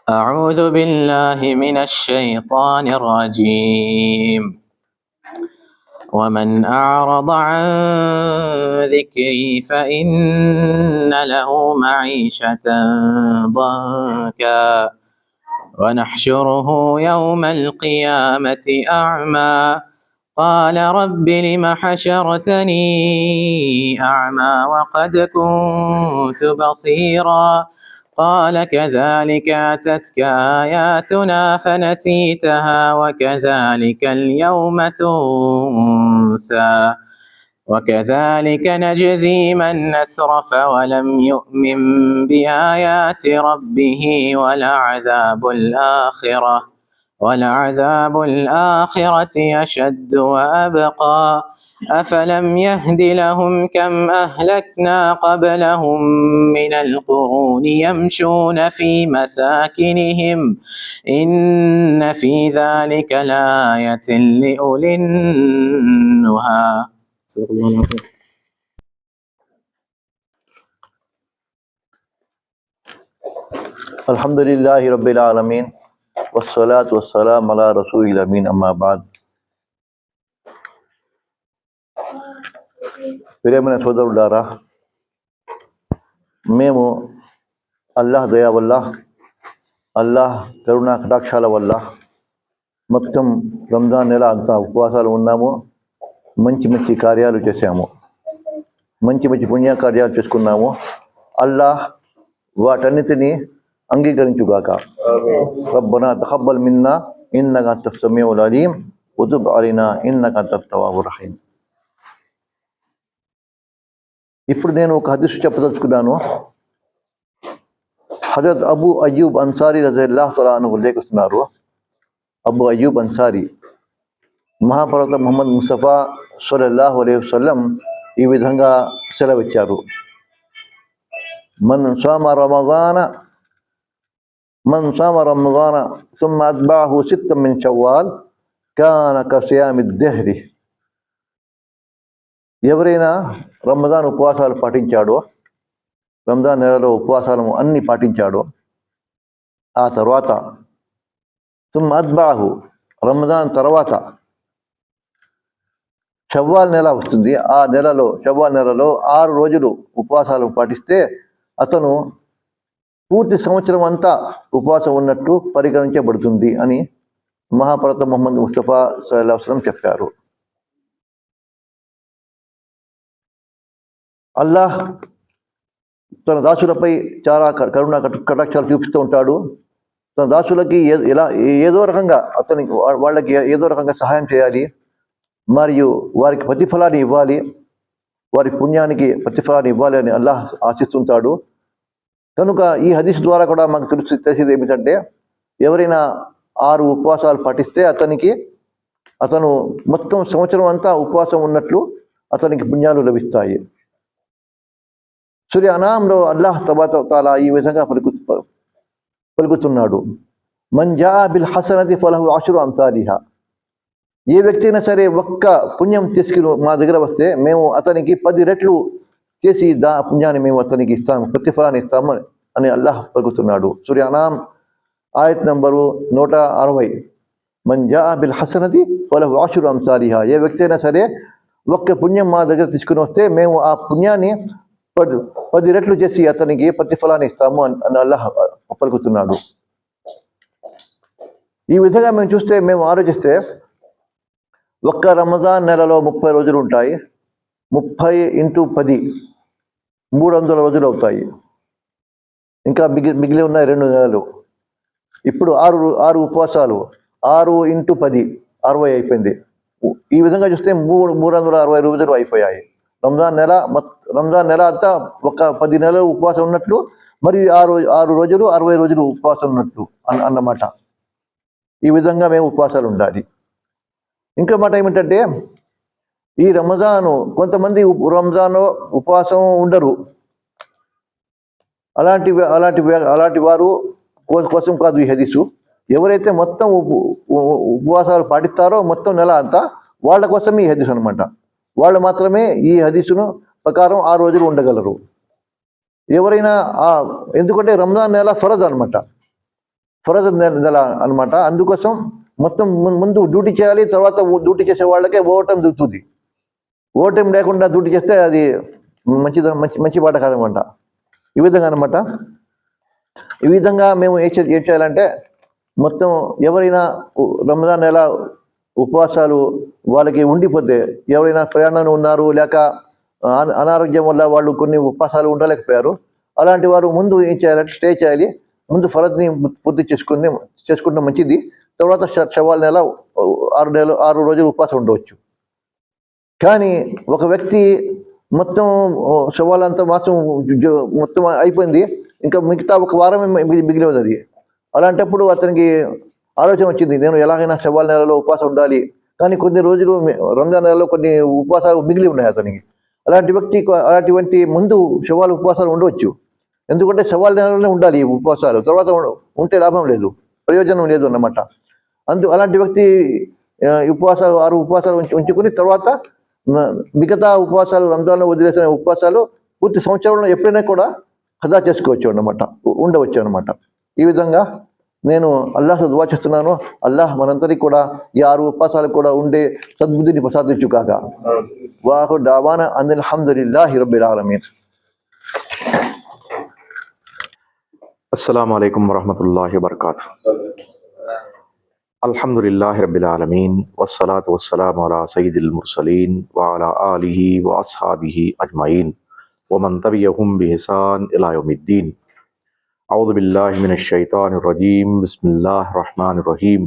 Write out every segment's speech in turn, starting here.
أعوذ بالله من الشيطان الرجيم. ومن أعرض عن ذكري فإن له معيشة ضنكا ونحشره يوم القيامة أعمى قال رب لم حشرتني أعمى وقد كنت بصيرا قال كذلك أتتك آياتنا فنسيتها وكذلك اليوم تنسى وكذلك نجزي من أسرف ولم يؤمن بآيات ربه ولعذاب الآخرة أشد وأبقى أفلم يهد لهم كم أهلكنا قبلهم من القرون يمشون في مساكنهم إن في ذلك لآية لأولي النهى. صدق الله العظيم. الحمد لله رب العالمين والصلاة والسلام على رسول الأمين أما بعد. ప్రియమైన సోదరులారా, మేము అల్లాహ్ దయ వల్ల, అల్లాహ్ కరుణా కటాక్షాల వల్ల మొత్తం రంజాన్ నెల అంతా ఉపవాసాలు ఉన్నాము. మంచి మంచి కార్యాలు చేశాము, మంచి మంచి పుణ్య కార్యాలు చేసుకున్నాము. అల్లాహ్ వాటన్నిటినీ అంగీకరించుగాక. రబ్బనా తఖబ్బల్ మిన్నా ఇన్నక అంతస్ సమీఉల్ అలీం వతుబ్ అలైనా ఇన్నక అంతత్ తవ్వాబుర్ రహీం. ఇప్పుడు నేను ఒక హదీస్ చెప్పదలుచుకున్నాను. హజరత్ అబూ అయ్యూబ్ అన్సారీ రజల్లాహు తఆలా అన్హు ఉల్లేఖిస్తున్నారు. అబూ అయ్యూబ్ అన్సారీ మహాప్రవక్త ముహమ్మద్ ముస్తఫా సల్లల్లాహు అలైహి వసల్లం ఈ విధంగా సెలవిచ్చారు. మన్ సామ రమజాన సుమ్మ అత్బఅహు సిత్తన్ మిన్ షవ్వాల్ కాన కసియామి దహ్రి. ఎవరైనా రంజాన్ ఉపవాసాలు పాటించాడో, రంజాన్ నెలలో ఉపవాసాలను అన్ని పాటించాడో, ఆ తర్వాత సుమ్మ అత్బఅహు రంజాన్ తర్వాత షవ్వాల్ నెల వస్తుంది. ఆ నెలలో షవ్వాల్ నెలలో 6 రోజులు ఉపవాసాలు పాటిస్తే అతను పూర్తి సంవత్సరం అంతా ఉపవాసం ఉన్నట్టు పరిగణించబడుతుంది అని మహాప్రవక్త ముహమ్మద్ ముస్తఫా సల్లల్లాహు అలైహి వసల్లం చెప్పారు. అల్లాహ్ తన దాసులపై చాలా కరుణ కటాక్షాలు చూపిస్తూ ఉంటాడు. తన దాసులకి ఏదో రకంగా వాళ్ళకి ఏదో రకంగా సహాయం చేయాలి, మరియు వారికి ప్రతిఫలాన్ని ఇవ్వాలి, వారి పుణ్యానికి ప్రతిఫలాన్ని ఇవ్వాలి అని అల్లాహ్ ఆశిస్తుంటాడు. కనుక ఈ హదీస్ ద్వారా కూడా మనకు తెలిసేది ఏమిటంటే, ఎవరైనా 6 ఉపవాసాలు పాటిస్తే అతను మొత్తం సంవత్సరం అంతా ఉపవాసం ఉన్నట్లు అతనికి పుణ్యాలు లభిస్తాయి. సూర్య అనాంలో అల్లాహ్ తబారక వ తఆలా ఈ విధంగా పలుకుతున్నాడు. మన్ జాఅ బిల్ హసనతి ఫలహు అష్రు అమ్సాలిహా. ఏ వ్యక్తి అయినా సరే ఒక్క పుణ్యం తీసుకుని మా దగ్గర వస్తే మేము అతనికి 10 రెట్లు చేసి పుణ్యాన్ని మేము అతనికి ఇస్తాము, ప్రతిఫలాన్ని ఇస్తాము అని అల్లాహ్ పలుకుతున్నాడు. సూర్య అనాం ఆయత్ నంబరు 160. మన్ జాఅ బిల్ హసనతి ఫలహు అష్రు అమ్సాలిహా. ఏ వ్యక్తి అయినా సరే ఒక్క పుణ్యం మా దగ్గర తీసుకుని వస్తే మేము ఆ పుణ్యాన్ని 10 రెట్లు చేసి అతనికి ప్రతిఫలాన్ని ఇస్తాము అని అల్లాహ్ పలుకుతున్నాడు. ఈ విధంగా మేము చూస్తే, మేము ఆలోచిస్తే, ఒక్క రంజాన్ నెలలో 30 రోజులు ఉంటాయి. 30 × 10 300 రోజులు అవుతాయి. ఇంకా మిగిలి ఉన్నాయి 2 నెలలు. ఇప్పుడు 6 ఉపవాసాలు, 6 × 10 60 అయిపోయింది. ఈ విధంగా చూస్తే 360 రోజులు అయిపోయాయి. రంజాన్ నెల అంతా ఒక 10 నెలలు ఉపవాసం ఉన్నట్లు, మరియు 6 రోజులు 60 రోజులు ఉపవాసం ఉన్నట్లు అన్నమాట. ఈ విధంగా మేము ఉపవాసాలు ఉండాలి. ఇంకో మాట ఏమిటంటే, ఈ కొంతమంది రంజాన్లో ఉపవాసం ఉండరు. అలాంటి వారు కోసం కాదు ఈ హదీసు. ఎవరైతే మొత్తం ఉపవాసాలు పాటిస్తారో మొత్తం నెల అంతా, వాళ్ళ కోసమే ఈ హదీసు అనమాట. వాళ్ళు మాత్రమే ఈ హదీసును ప్రకారం 6 రోజులు ఉండగలరు. ఎవరైనా ఎందుకంటే రంజాన్ నెల ఫరజ్ అనమాట. ఫరజ్ నెల అనమాట. అందుకోసం మొత్తం ముందు డ్యూటీ చేయాలి, తర్వాత డ్యూటీ చేసే వాళ్ళకే ఓవర్ టైం దొరుకుతుంది. ఓవర్ టైం లేకుండా డ్యూటీ చేస్తే అది మంచి పాట కాదనమాట. ఈ విధంగా అనమాట. ఈ విధంగా మేము ఏం చేయాలంటే, మొత్తం ఎవరైనా రంజాన్ నెల ఉపవాసాలు వాళ్ళకి ఉండిపోతే, ఎవరైనా ప్రయాణంలో ఉన్నారు లేక అనారోగ్యం వల్ల వాళ్ళు కొన్ని ఉపవాసాలు ఉండలేకపోయారు, అలాంటి వారు ముందు ఏం చేయాలంటే స్టే చేయాలి. ముందు ఫరజ్ని పూర్తి చేసుకుంటే మంచిది. తర్వాత షవ్వాల్ నెల 6 రోజులు ఉపవాసం ఉండవచ్చు. కానీ ఒక వ్యక్తి మొత్తం షవ్వాల్ అంతా మాసం మొత్తం అయిపోయింది, ఇంకా మిగతా ఒక వారమే మిగిలి ఉన్నది. అలాంటప్పుడు అతనికి ఆలోచన వచ్చింది, నేను ఎలాగైనా షవ్వాల్ నెలలో ఉపవాసం ఉండాలి, కానీ కొన్ని రోజులు రంజాన్ నెలలో కొన్ని ఉపవాసాలు మిగిలి ఉన్నాయి అతనికి. అలాంటి ముందు షవ్వాల్ ఉపవాసాలు ఉండవచ్చు. ఎందుకంటే షవ్వాల్ నెలలోనే ఉండాలి ఉపవాసాలు, తర్వాత ఉంటే లాభం లేదు, ప్రయోజనం లేదు అన్నమాట. అలాంటి వ్యక్తి 6 ఉపవాసాలు ఉంచుకుని తర్వాత మిగతా ఉపవాసాలు, రంజాన్లో వదిలేసిన ఉపవాసాలు పూర్తి సంవత్సరంలో ఎప్పుడైనా కూడా ఖదా చేసుకోవచ్చు అన్నమాట, ఉండవచ్చు అన్నమాట. ఈ విధంగా నేను అల్లాహ్ దువా చేస్తున్నాను, అల్లాహ్ మనందరికీ కూడా ఈ 6 ఉపవాసాలు కూడా ఉండే సద్బుద్ధిని ప్రసాదించు కాక. వాఖిరు దావానా అనిల్ హమ్దులిల్లాహి రబ్బిల్ ఆలమీన్. అస్సలాము అలైకుం వరహ్మతుల్లాహి వబర్కాతుహ్. అల్హమ్దులిల్లాహి రబ్బిల్ ఆలమీన్ వస్సలాతు వస్సలాము అలా సయ్యిదిల్ ముర్సలీన్ వ అలా ఆలిహి వ అస్హాబిహి అజ్మయీన్ వమన్ తబియహుం బిఇహ్సాన్ ఇలా యౌమిద్దీన్. అఊజు బిల్లాహి మినష్ షైతానిర్ రజీం. బిస్మిల్లాహిర్ రహ్మానిర్ రహీం.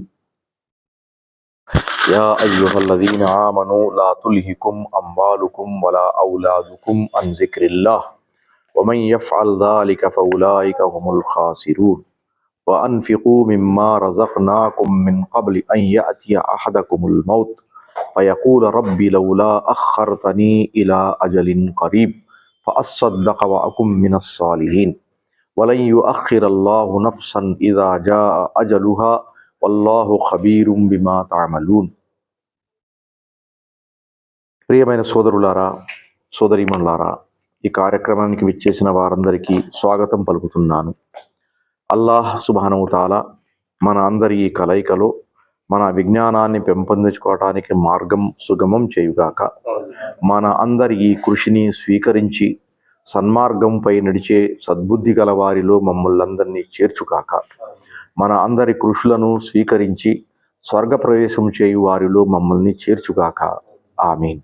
యా అయ్యుహల్లదీన ఆమనూ లా తుల్హికుం అమ్వాలుకుం వలా ఔలాదుకుం అన్ జిక్రిల్లాహ్ ومن يفعل ذلك فأولئك هم الخاسرون وأنفقوا مما رزقناكم من قبل أن يأتي أحدكم الموت فيقول رب لولا أخرتني إلى أجل قريب فأصدق وأكن من الصالحين ولن يؤخر الله نفسا إذا جاء أجلها والله خبير بما تعملون. ప్రియమైన సోదరులారా, సోదరీమణులారా, ఈ కార్యక్రమానికి విచ్చేసిన వారందరికీ స్వాగతం పలుకుతున్నాను. అల్లాహ్ సుబ్హానహు తఆలా మన అందరి ఈ కలయికలో మన విజ్ఞానాన్ని పెంపొందించుకోవడానికి మార్గం సుగమం చేయుగాక. మన అందరి ఈ కృషిని స్వీకరించి సన్మార్గంపై నడిచే సద్బుద్ధి గల వారిలో మమ్మల్నందరినీ చేర్చుగాక. మన అందరి కృషులను స్వీకరించి స్వర్గ ప్రవేశం చేయు వారిలో మమ్మల్ని చేర్చుగాక. ఆమీన్.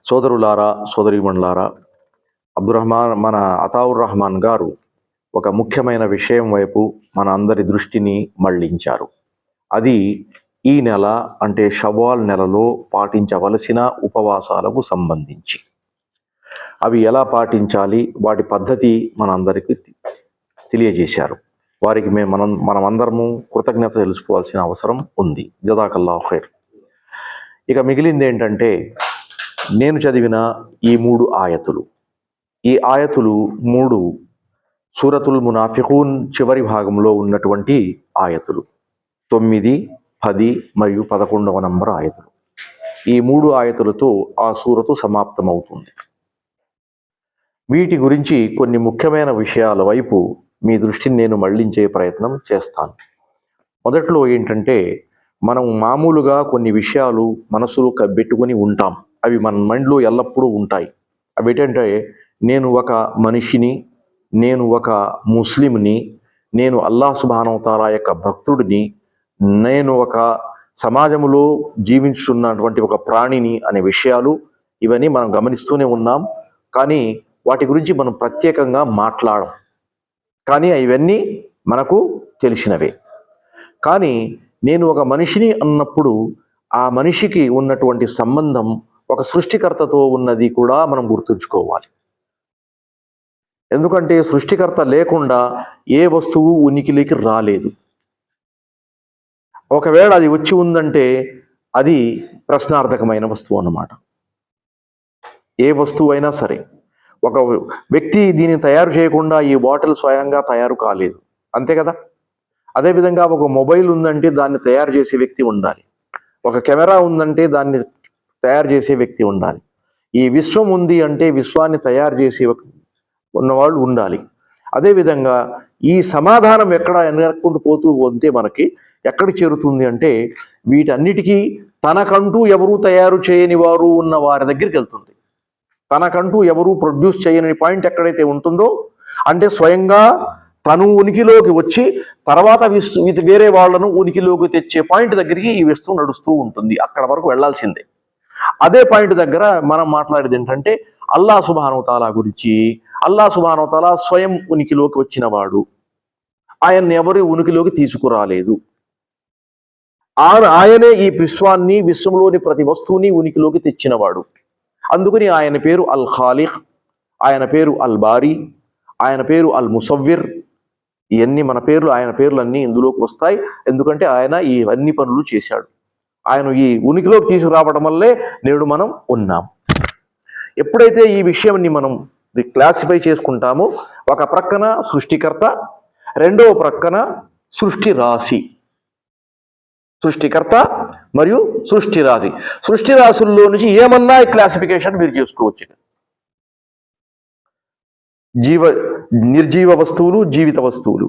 సోదరులారా, సోదరీమణులారా, మన అతావుర్ రహమాన్ గారు ఒక ముఖ్యమైన విషయం వైపు మన అందరి దృష్టిని మళ్లించారు. అది ఈ నెల అంటే షవ్వాల్ నెలలో పాటించవలసిన ఉపవాసాలకు సంబంధించి. అవి ఎలా పాటించాలి, వాటి పద్ధతి మనందరికీ తెలియజేశారు. వారికి మనమందరము కృతజ్ఞత తెలుసుకోవాల్సిన అవసరం ఉంది. జజాకల్లాహు ఖైర్. ఇక మిగిలింది ఏంటంటే, నేను చదివిన ఈ 3 ఆయతులు. ఈ ఆయతులు 3 సూరతుల్ మునాఫిఖూన్ చివరి భాగంలో ఉన్నటువంటి ఆయతులు. 9, 10 మరియు 11వ నంబర్ ఆయతులు. ఈ 3 ఆయతులతో ఆ సూరతు సమాప్తమవుతుంది. వీటి గురించి కొన్ని ముఖ్యమైన విషయాల వైపు మీ దృష్టిని నేను మళ్లించే ప్రయత్నం చేస్తాను. మొదట్లో ఏంటంటే, మనం మామూలుగా కొన్ని విషయాలు మనసులో పెట్టుకుని ఉంటాం. అవి మన మైండ్లో ఎల్లప్పుడూ ఉంటాయి. అవి ఏంటంటే, నేను ఒక మనిషిని, నేను ఒక ముస్లింని, నేను అల్లాహ్ సుబ్హానహు తఆలా యొక్క భక్తుడిని, నేను ఒక సమాజంలో జీవించుతున్నటువంటి ఒక ప్రాణిని అనే విషయాలు ఇవన్నీ మనం గమనిస్తూనే ఉన్నాం. కానీ వాటి గురించి మనం ప్రత్యేకంగా మాట్లాడం. కానీ ఇవన్నీ మనకు తెలిసినవే. కానీ నేను ఒక మనిషిని అన్నప్పుడు ఆ మనిషికి ఉన్నటువంటి సంబంధం ఒక సృష్టికర్తతో ఉన్నది కూడా మనం గుర్తుంచుకోవాలి. ఎందుకంటే సృష్టికర్త లేకుండా ఏ వస్తువు ఉనికిలోకి రాలేదు. ఒకవేళ అది వచ్చి ఉందంటే అది ప్రశ్నార్థకమైన వస్తువు అన్నమాట. ఏ వస్తువు అయినా సరే, ఒక వ్యక్తి దీన్ని తయారు చేయకుండా ఈ బాటిల్ స్వయంగా తయారు కాలేదు, అంతే కదా. అదేవిధంగా ఒక మొబైల్ ఉందంటే దాన్ని తయారు చేసే వ్యక్తి ఉండాలి. ఒక కెమెరా ఉందంటే దాన్ని తయారు చేసే వ్యక్తి ఉండాలి. ఈ విశ్వం ఉంది అంటే విశ్వాన్ని తయారు చేసే ఉన్నవాళ్ళు ఉండాలి. అదేవిధంగా ఈ సమాధానం ఎక్కడ ఎనక్కుంటూ పోతూ ఉంటే మనకి ఎక్కడికి చేరుతుంది అంటే వీటన్నిటికీ తనకంటూ ఎవరూ తయారు చేయని వారు ఉన్న వారి దగ్గరికి వెళ్తుంది. తనకంటూ ఎవరూ ప్రొడ్యూస్ చేయని పాయింట్ ఎక్కడైతే ఉంటుందో, అంటే స్వయంగా తను ఉనికిలోకి వచ్చి తర్వాత వేరే వాళ్ళను ఉనికిలోకి తెచ్చే పాయింట్ దగ్గరికి ఈ వస్తువు నడుస్తూ ఉంటుంది. అక్కడ వరకు వెళ్లాల్సిందే. అదే పాయింట్ దగ్గర మనం మాట్లాడేది ఏంటంటే అల్లాహ్ సుబ్హానహు తాలా గురించి. అల్లాహ్ సుబ్హానహు తాలా స్వయం ఉనికిలోకి వచ్చినవాడు, ఆయన్ని ఎవరి ఉనికిలోకి తీసుకురాలేదు. ఆయనే ఈ విశ్వాన్ని, విశ్వంలోని ప్రతి వస్తువుని ఉనికిలోకి తెచ్చినవాడు. అందుకని ఆయన పేరు అల్ ఖాలిక్, ఆయన పేరు అల్ బారీ, ఆయన పేరు అల్ ముసవ్విర్. ఇవన్నీ మన పేర్లు, ఆయన పేర్లన్నీ ఇందులోకి వస్తాయి. ఎందుకంటే ఆయన ఈ అన్ని పనులు చేశాడు. ఆయన ఈ ఉనికిలోకి తీసుకురావడం వల్లే నేడు మనం ఉన్నాం. ఎప్పుడైతే ఈ విషయాన్ని మనం క్లాసిఫై చేసుకుంటామో, ఒక ప్రక్కన సృష్టికర్త, రెండవ ప్రక్కన సృష్టి రాశి. సృష్టికర్త మరియు సృష్టి రాశి. సృష్టి రాశుల్లో నుంచి ఏమన్నా క్లాసిఫికేషన్ మీరు చేసుకోవచ్చు. నిర్జీవ వస్తువులు, జీవిత వస్తువులు.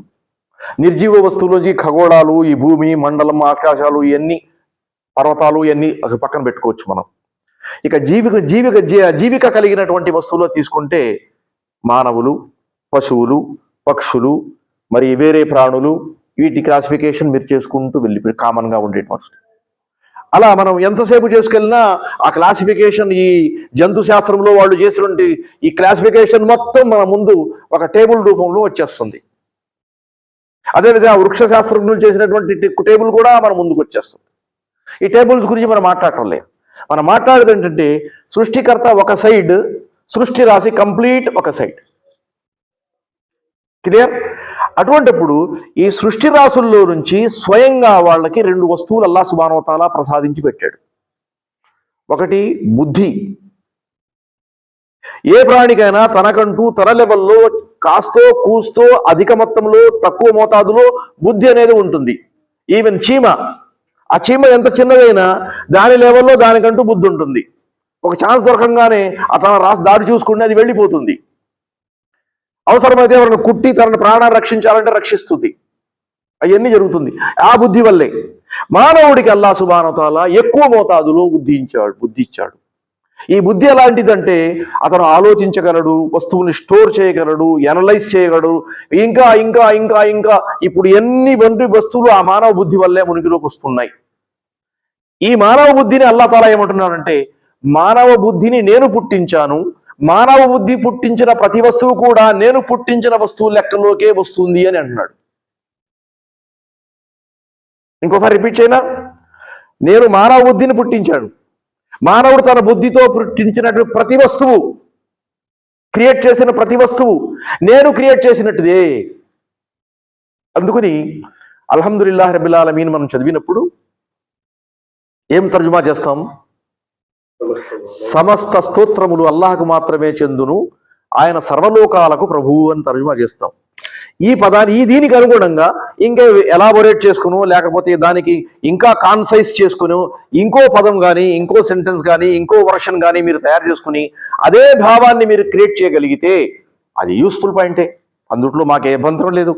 నిర్జీవ వస్తువుల నుంచి ఖగోళాలు, ఈ భూమి, మండలం, ఆకాశాలు, ఇవన్నీ పర్వతాలు, ఇవన్నీ పక్కన పెట్టుకోవచ్చు మనం. ఇక జీవిక కలిగినటువంటి వస్తువులో తీసుకుంటే మానవులు, పశువులు, పక్షులు, మరి వేరే ప్రాణులు, వీటి క్లాసిఫికేషన్ మీరు చేసుకుంటూ వెళ్ళిపోయి కామన్గా ఉండేటువంటి. అలా మనం ఎంతసేపు చేసుకెళ్ళినా ఆ క్లాసిఫికేషన్, ఈ జంతు శాస్త్రంలో వాళ్ళు చేసినటువంటి ఈ క్లాసిఫికేషన్ మొత్తం మన ముందు ఒక టేబుల్ రూపంలో వచ్చేస్తుంది. అదేవిధంగా వృక్ష శాస్త్రజ్ఞులు చేసినటువంటి టేబుల్ కూడా మన ముందుకు వచ్చేస్తుంది. ఈ టేబుల్స్ గురించి మనం మాట్లాడటం లేదు. మనం మాట్లాడేది ఏంటంటే సృష్టికర్త ఒక సైడ్, సృష్టి రాశి కంప్లీట్ ఒక సైడ్. క్లియర్? అటువంటిప్పుడు ఈ సృష్టి రాశుల్లో నుంచి స్వయంగా వాళ్ళకి రెండు వస్తువులు అల్లాహ్ సుబ్హానహు వ తఆలా ప్రసాదించి పెట్టాడు. ఒకటి బుద్ధి. ఏ ప్రాణికైనా తనకంటూ తన లెవెల్లో కాస్తో కూస్తో అధిక మొత్తంలో తక్కువ మోతాదులో బుద్ధి అనేది ఉంటుంది. ఈవెన్ చీమ, ఆ చీమ ఎంత చిన్నదైనా దాని లెవెల్లో దానికంటూ బుద్ధి ఉంటుంది. ఒక ఛాన్స్ దొరకంగానే అతను దారి చూసుకుంటే అది వెళ్ళిపోతుంది. అవసరమైతే ఎవరిని కుట్టి తనను ప్రాణాన్ని రక్షించాలంటే రక్షిస్తుంది. అవన్నీ జరుగుతుంది ఆ బుద్ధి వల్లే. మానవుడికి అల్లాహ్ సుబ్హానహు వ తఆలా ఎక్కువ మోతాదులో బుద్ధి ఇచ్చాడు. ఈ బుద్ధి ఎలాంటిదంటే అతను ఆలోచించగలడు, వస్తువుని స్టోర్ చేయగలడు, ఎనలైజ్ చేయగలడు. ఇంకా ఇంకా ఇంకా ఇంకా ఇప్పుడు ఎన్ని వస్తువులు ఆ మానవ బుద్ధి వల్లే మునిగిలోకి వస్తున్నాయి. ఈ మానవ బుద్ధిని అల్లాహ్ తాలా ఏమంటున్నాడంటే, మానవ బుద్ధిని నేను పుట్టించాను, మానవ బుద్ధి పుట్టించిన ప్రతి వస్తువు కూడా నేను పుట్టించిన వస్తువు లెక్కలోకే వస్తుంది అని అంటున్నాడు. ఇంకోసారి రిపీట్ చేయనా? నేను మానవ బుద్ధిని పుట్టించాను, మానవుడు తన బుద్ధితో పుట్టించినటువంటి ప్రతి వస్తువు, క్రియేట్ చేసిన ప్రతి వస్తువు నేను క్రియేట్ చేసినట్టుదే. అందుకని అల్హమ్దులిల్లాహి రబ్బిల్ ఆలమీన్ మనం చదివినప్పుడు ఏం తర్జుమా చేస్తాం? సమస్త స్తోత్రములు అల్లాహకు మాత్రమే చెందును, ఆయన సర్వలోకాలకు ప్రభువు అని తర్జుమా చేస్తాం. ఈ పదాన్ని దీనికి అనుగుణంగా ఇంకా ఎలాబొరేట్ చేసుకును, లేకపోతే దానికి ఇంకా కాన్సైజ్ చేసుకుని ఇంకో పదం కానీ, ఇంకో సెంటెన్స్ కానీ, ఇంకో వర్షన్ కానీ మీరు తయారు చేసుకుని అదే భావాన్ని మీరు క్రియేట్ చేయగలిగితే అది యూస్ఫుల్ పాయింటే. అందుట్లో మాకే ఇబ్బంది లేదు.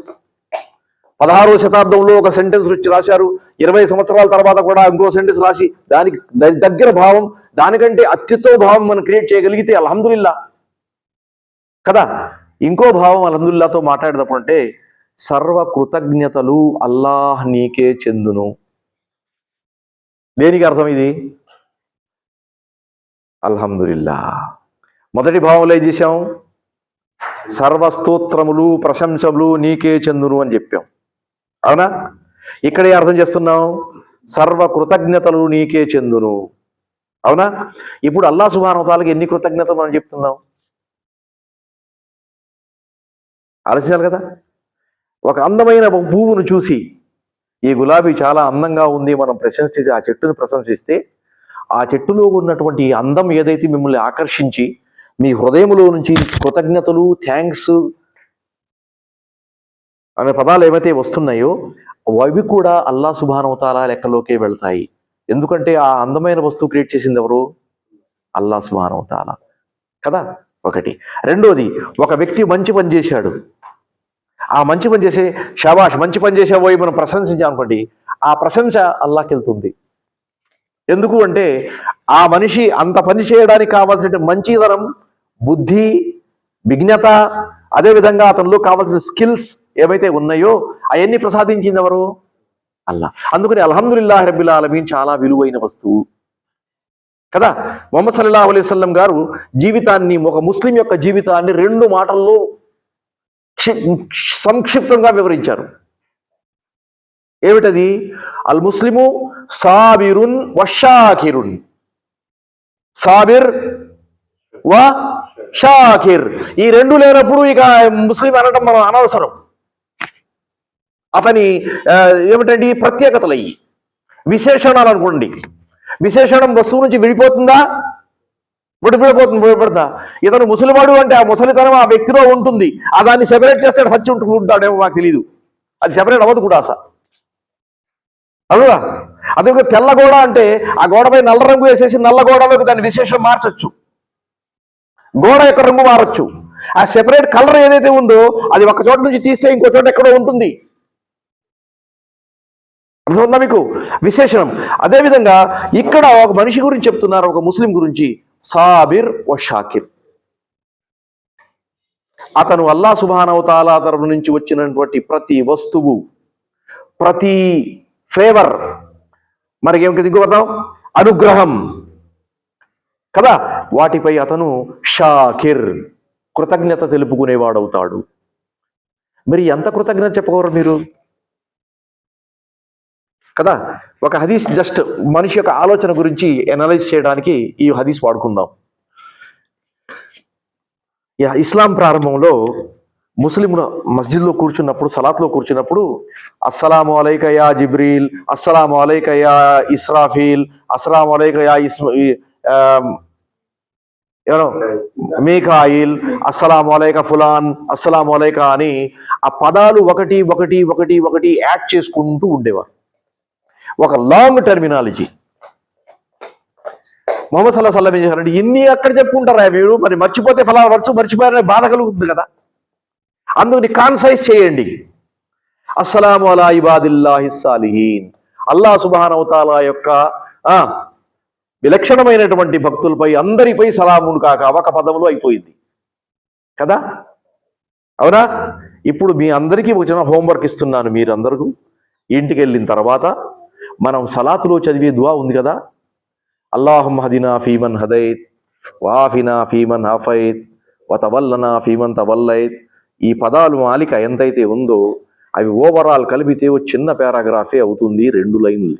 16వ శతాబ్దంలో ఒక సెంటెన్స్ రాశారు, 20 సంవత్సరాల తర్వాత కూడా ఇంకో సెంటెన్స్ రాసి దానికి దగ్గర భావం, దానికంటే అత్యుత్తమ భావం మనం క్రియేట్ చేయగలిగితే అల్హమ్దులిల్లా కదా. ఇంకో భావం అల్హమ్దులిల్లాతో మాట్లాడేటప్పుడు అంటే సర్వ కృతజ్ఞతలు అల్లాహ్ నీకే చెందును. దేనికి అర్థం ఇది? అల్హమ్దులిల్లా. మొదటి భావంలో ఏం చేశాం? సర్వస్తోత్రములు ప్రశంసలు నీకే చెందును అని చెప్పాం, అవునా? ఇక్కడే అర్థం చేస్తున్నాం, సర్వ కృతజ్ఞతలు నీకే చెందును, అవునా? ఇప్పుడు అల్లాహ్ సుబ్హానహు వ తఆలాకి ఎన్ని కృతజ్ఞతలు మనం చెప్తున్నాం? ఆలోచించాలి కదా. ఒక అందమైన పువ్వును చూసి ఈ గులాబీ చాలా అందంగా ఉంది మనం ప్రశంసిస్తే, ఆ చెట్టును ప్రశంసిస్తే, ఆ చెట్టులో ఉన్నటువంటి అందం ఏదైతే మిమ్మల్ని ఆకర్షించి మీ హృదయంలో నుంచి కృతజ్ఞతలు, థ్యాంక్స్ అనే పదాలు ఏవైతే వస్తున్నాయో అవి కూడా అల్లాహ్ సుబ్హానహు వ తఆలా లెక్కలోకే వెళ్తాయి. ఎందుకంటే ఆ అందమైన వస్తువు క్రియేట్ చేసింది ఎవరు? అల్లాహ్ సుబ్హానహు వ తఆలా కదా. ఒకటి. రెండోది, ఒక వ్యక్తి మంచి పని చేశాడు, ఆ మంచి పని చేసే షాబాష్ మంచి పని చేసేవోయి మనం ప్రశంసించామనుకోండి, ఆ ప్రశంస అల్లాహ్కి వెళ్తుంది. ఎందుకు అంటే ఆ మనిషి అంత పని చేయడానికి కావాల్సిన మంచితనం, బుద్ధి, విజ్ఞత, అదేవిధంగా అతనిలో కావాల్సిన స్కిల్స్ ఏవైతే ఉన్నాయో అవన్నీ ప్రసాదించింది ఎవరు? అల్లా. అందుకని అల్హమ్దులిల్లాహి రబ్బిల్ ఆలమీన్ చాలా విలువైన వస్తువు కదా. ముహమ్మద్ సల్లల్లాహు అలైహి వసల్లం గారు జీవితాన్ని, ఒక ముస్లిం యొక్క జీవితాన్ని 2 మాటల్లో సంక్షిప్తంగా వివరించారు. ఏమిటది? అల్ ముస్లిము సాబిరున్ వషాకిరున్. సాబిర్ వ షాకిర్. ఈ 2 లేనప్పుడు ఇక ముస్లిం అనడం మనం అనవసరం. అతని ఏమిటండి ప్రత్యేకతలు అయ్యి, విశేషణాలు అనుకోండి. విశేషణం వస్తువు నుంచి విడిపోతుందా? విడిపడుతుందా? ఇతను ముసలివాడు అంటే ఆ ముసలితనం ఆ వ్యక్తిలో ఉంటుంది. ఆ దాన్ని సెపరేట్ చేస్తాడు, హచ్చి ఉంటాడేమో మాకు తెలియదు. అది సెపరేట్ అవ్వదు కూడా అసలు. అవునా? అదే తెల్ల గోడ అంటే ఆ గోడపై నల్ల రంగు వేసేసి నల్ల గోడలోకి దాని విశేషం మార్చచ్చు, గోడ యొక్క రంగు మారచ్చు. ఆ సెపరేట్ కలర్ ఏదైతే ఉందో అది ఒక చోట నుంచి తీస్తే ఇంకో చోట ఎక్కడో ఉంటుంది. అర్థమవుతుందా మీకు? విశేషణం. అదేవిధంగా ఇక్కడ ఒక మనిషి గురించి చెప్తున్నారు, ఒక ముస్లిం గురించి, సాబిర్ వ షాకిర్. అతను అల్లాహ్ సుబ్హానహు వ తఆలా తరఫు నుంచి వచ్చినటువంటి ప్రతి వస్తువు, ప్రతి ఫేవర్, మనకేమిటి దిగువద్దాం, అనుగ్రహం కదా, వాటిపై అతను షాకిర్, కృతజ్ఞత తెలుపుకునేవాడవుతాడు. మరి ఎంత కృతజ్ఞత చెప్పగలరు మీరు కదా? ఒక హదీస్ జస్ట్ మనిషి యొక్క ఆలోచన గురించి ఎనలైజ్ చేయడానికి ఈ హదీస్ వాడుకుందాం. ఇస్లాం ప్రారంభంలో ముస్లింలు మస్జిద్లో కూర్చున్నప్పుడు, సలాత్లో కూర్చున్నప్పుడు, అస్సలాము అలైక yeah Jibreel, అస్సలాము అలైక yeah Israfil, అస్సలాము అలైక yeah మీకాయిల్, అస్సలాము అలైక ఫులాన్, అస్సలాము అలైక అని ఆ పదాలు ఒకటి ఒకటి ఒకటి ఒకటి యాడ్ చేసుకుంటూ ఉండేవారు. ఒక లాంగ్ టెర్మినాలజీ. ముహమ్మద్ సల్లల్లాహు అలైహి వసల్లం ఏం చేశారంటే, ఇన్ని అక్కడ చెప్పుకుంటారా మీరు, మరి మర్చిపోతే ఫలానా వచ్చు మర్చిపోయారనే బాధ కలుగుతుంది కదా. అందుకని కాన్సైజ్ చేయండి. అస్సలాము అలా ఇబాదిల్లాహి సాలిహీన్, అల్లాహ్ సుబ్హానహు వ తఆలా యొక్క విలక్షణమైనటువంటి భక్తులపై అందరిపై సలామును కాక ఒక పదంలో అయిపోయింది కదా. అవునా? ఇప్పుడు మీ అందరికీ ఒక చిన్న హోంవర్క్ ఇస్తున్నాను. మీరందరూ ఇంటికి వెళ్ళిన తర్వాత మనం సలాతులో చదివే దువా ఉంది కదా, అల్లాహుమ్మ హదినా ఫీమన్ హదైత్, వాఫినా ఫీమన్ ఆఫైత్, వతవల్లనా ఫీమన్ తవల్లైత్. ఈ పదాలు మాలిక ఎంతైతే ఉందో అవి ఓవరాల్ కలిపితే ఒక చిన్న పారాగ్రాఫే అవుతుంది, 2 లైన్లు.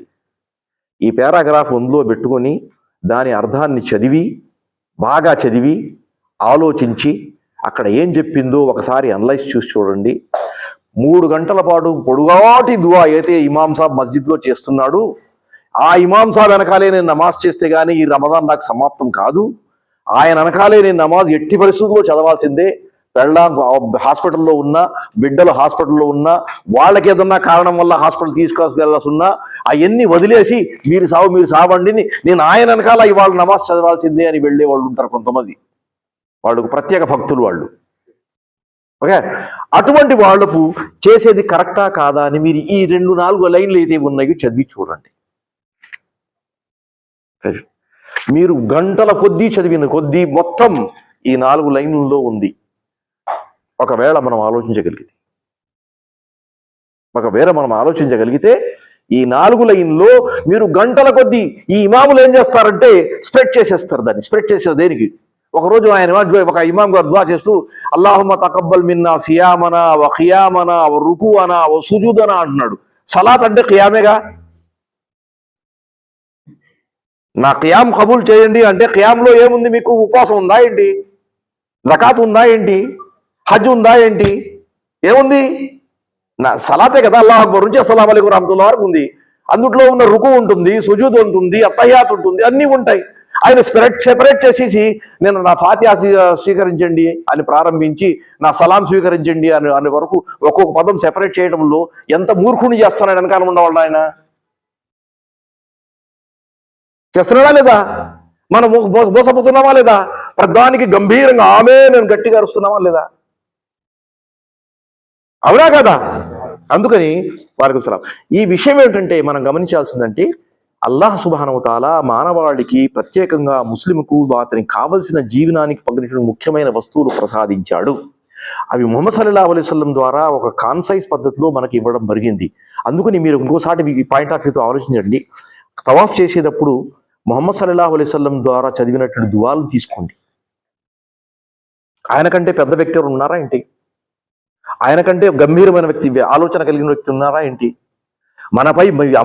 ఈ పారాగ్రాఫ్ అందులో పెట్టుకొని దాని అర్థాన్ని చదివి, బాగా చదివి, ఆలోచించి అక్కడ ఏం చెప్పిందో ఒకసారి అనలైజ్ చూసి చూడండి. 3 గంటల పాటు పొడుగాటి దువా అయితే ఇమాం సాబ్ మస్జిద్లో చేస్తున్నాడు, ఆ ఇమాం సాబ్ వెనకాలే నేను నమాజ్ చేస్తే కానీ ఈ రమదాన్ నాకు సమాప్తం కాదు. ఆయన వెనకాలే నేను నమాజ్ ఎట్టి పరిస్థితుల్లో చదవాల్సిందే. పెళ్ళాం హాస్పిటల్లో ఉన్నా, బిడ్డలు హాస్పిటల్లో ఉన్నా, వాళ్ళకి ఏదన్నా కారణం వల్ల హాస్పిటల్ తీసుకెళ్లాల్సి ఉన్నా అవన్నీ వదిలేసి మీరు సావండి, నేను ఆయన వెనకాల ఇవాళ నమాజ్ చదవాల్సిందే అని వెళ్ళే వాళ్ళు ఉంటారు కొంతమంది. వాళ్ళకు ప్రత్యేక భక్తులు వాళ్ళు. ఓకే, అటువంటి వాళ్లకు చేసేది కరెక్టా కాదా అని మీరు ఈ 2-4 లైన్లు అయితే ఉన్నాయో చదివి చూడండి. మీరు గంటల కొద్దీ చదివిన కొద్దీ మొత్తం ఈ 4 లైన్లలో ఉంది. ఒకవేళ మనం ఆలోచించగలిగితే ఈ 4 లైన్లో మీరు గంటల కొద్దీ, ఈ ఇమాములు ఏం చేస్తారంటే స్ప్రెడ్ చేసేస్తారు. దాన్ని స్ప్రెడ్ చేసేది దేనికి? ఒకరోజు ఒక ఇమాం గారు దువా చేస్తూ అల్లాహుమ్మ తకబ్బల్ మిన్నా సియామనా వ ఖియామనా వ రుకుఅనా వ సుజూదనా అంటున్నాడు. సలాత్ అంటే ఖియామేగా. నా ఖియాం కబూల్ చేయండి అంటే ఖియాంలో ఏముంది? మీకు ఉపవాసం ఉందా ఏంటి? జకాత్ ఉందా ఏంటి? హజ్ ఉందా ఏంటి? ఏముంది? నా సలాతే కదా. అల్లాహ్ అక్బర్ నుంచి అస్సలాము అలైకుం రహమతుల్లాహి వరకు ఉంది. అందుట్లో ఉన్న రుకు ఉంటుంది, సుజూద్ ఉంటుంది, అత్తహియాత్ ఉంటుంది, అన్నీ ఉంటాయి. ఆయన సెపరేట్ చేసేసి నేను నా ఫాతిహా స్వీకరించండి అని ప్రారంభించి నా సలాం స్వీకరించండి అనే వరకు ఒక్కొక్క పదం సెపరేట్ చేయడంలో ఎంత మూర్ఖుని చేస్తున్నాడు వెనకాల ఉండవాళ్ళు. ఆయన చేస్తున్నాడా లేదా? మనం మోసపోతున్నామా లేదా? ప్రధానికి గంభీరంగా ఆమె నేను గట్టిగా అరుస్తున్నామా లేదా? అవునా కదా? అందుకని వారికి సలాం. ఈ విషయం ఏంటంటే మనం గమనించాల్సిందంటే అల్లాహ్ సుబ్హానహు వ తఆలా మానవాళికి ప్రత్యేకంగా ముస్లింకు అతనికి కావలసిన జీవనానికి పగిలిన ముఖ్యమైన వస్తువులు ప్రసాదించాడు. అవి ముహమ్మద్ సల్లల్లాహు అలైహి వసల్లం ద్వారా ఒక కాన్సైజ్ పద్ధతిలో మనకి ఇవ్వడం జరిగింది. అందుకని మీరు ఇంకోసారి ఈ పాయింట్ ఆఫ్ వ్యూతో ఆలోచించండి. తవాఫ్ చేసేటప్పుడు ముహమ్మద్ సల్లల్లాహు అలైహి వసల్లం ద్వారా చదివినటువంటి దువాలు తీసుకోండి. ఆయన కంటే పెద్ద వ్యక్తి ఎవరు ఉన్నారా ఏంటి? ఆయన కంటే గంభీరమైన వ్యక్తి, ఆలోచన కలిగిన వ్యక్తి ఉన్నారా ఏంటి?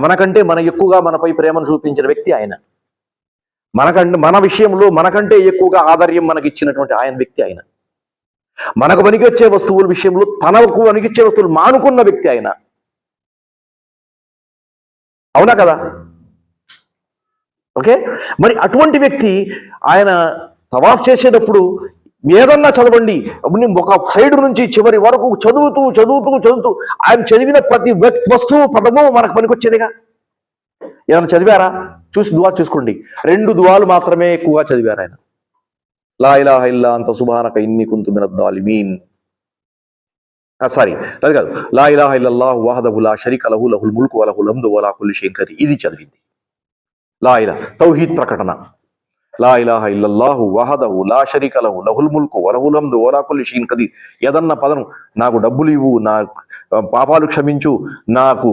మనకంటే ఎక్కువగా మనపై ప్రేమను చూపించిన వ్యక్తి ఆయన. మన విషయంలో మనకంటే ఎక్కువగా ఆదర్యం మనకిచ్చినటువంటి ఆయన వ్యక్తి ఆయన. మనకు పనికొచ్చే వస్తువుల విషయంలో తనకు పనికిచ్చే వస్తువులు మానుకున్న వ్యక్తి ఆయన. అవునా కదా? ఓకే, మరి అటువంటి వ్యక్తి ఆయన తవాఫ్ చేసేటప్పుడు ఏదన్నా చదవండి, ఒక సైడ్ నుంచి చివరి వరకు చదువుతూ ఆయన చదివిన ప్రతి వస్తువు పదము మనకు పనికొచ్చేదిగా. ఏమైనా చదివారా? దువా చూసుకోండి. 2 దువాలు మాత్రమే ఎక్కువగా చదివారు ఆయన. లా ఇలాహ ఇల్లా అంత సుబ్హానక ఇన్ని కున్తు మినద్ జాలిమీన్. సారీ, అది కాదు. లా ఇలాహ ఇల్లల్లాహు వహదహు లా షరీక లహు లహుల్ ముల్కు వ లహుల్ హమ్దు వ లా కుల్లి షైఇన్ ఖదీర్. ఇది చదివింది. లా ఇలాహ తౌహీద్ ప్రకటన. లా ఇలాహ ఇల్లల్లాహు వహదహు లా షరీక లహు లహుల్ ముల్కు వ లహుల్ హమ్దు వ లా కుల్లి షైఇన్ ఖదీర్. ఏదన్న పదం, నాకు డబ్బులు ఇవ్వు, నా పాపాలు క్షమించు, నాకు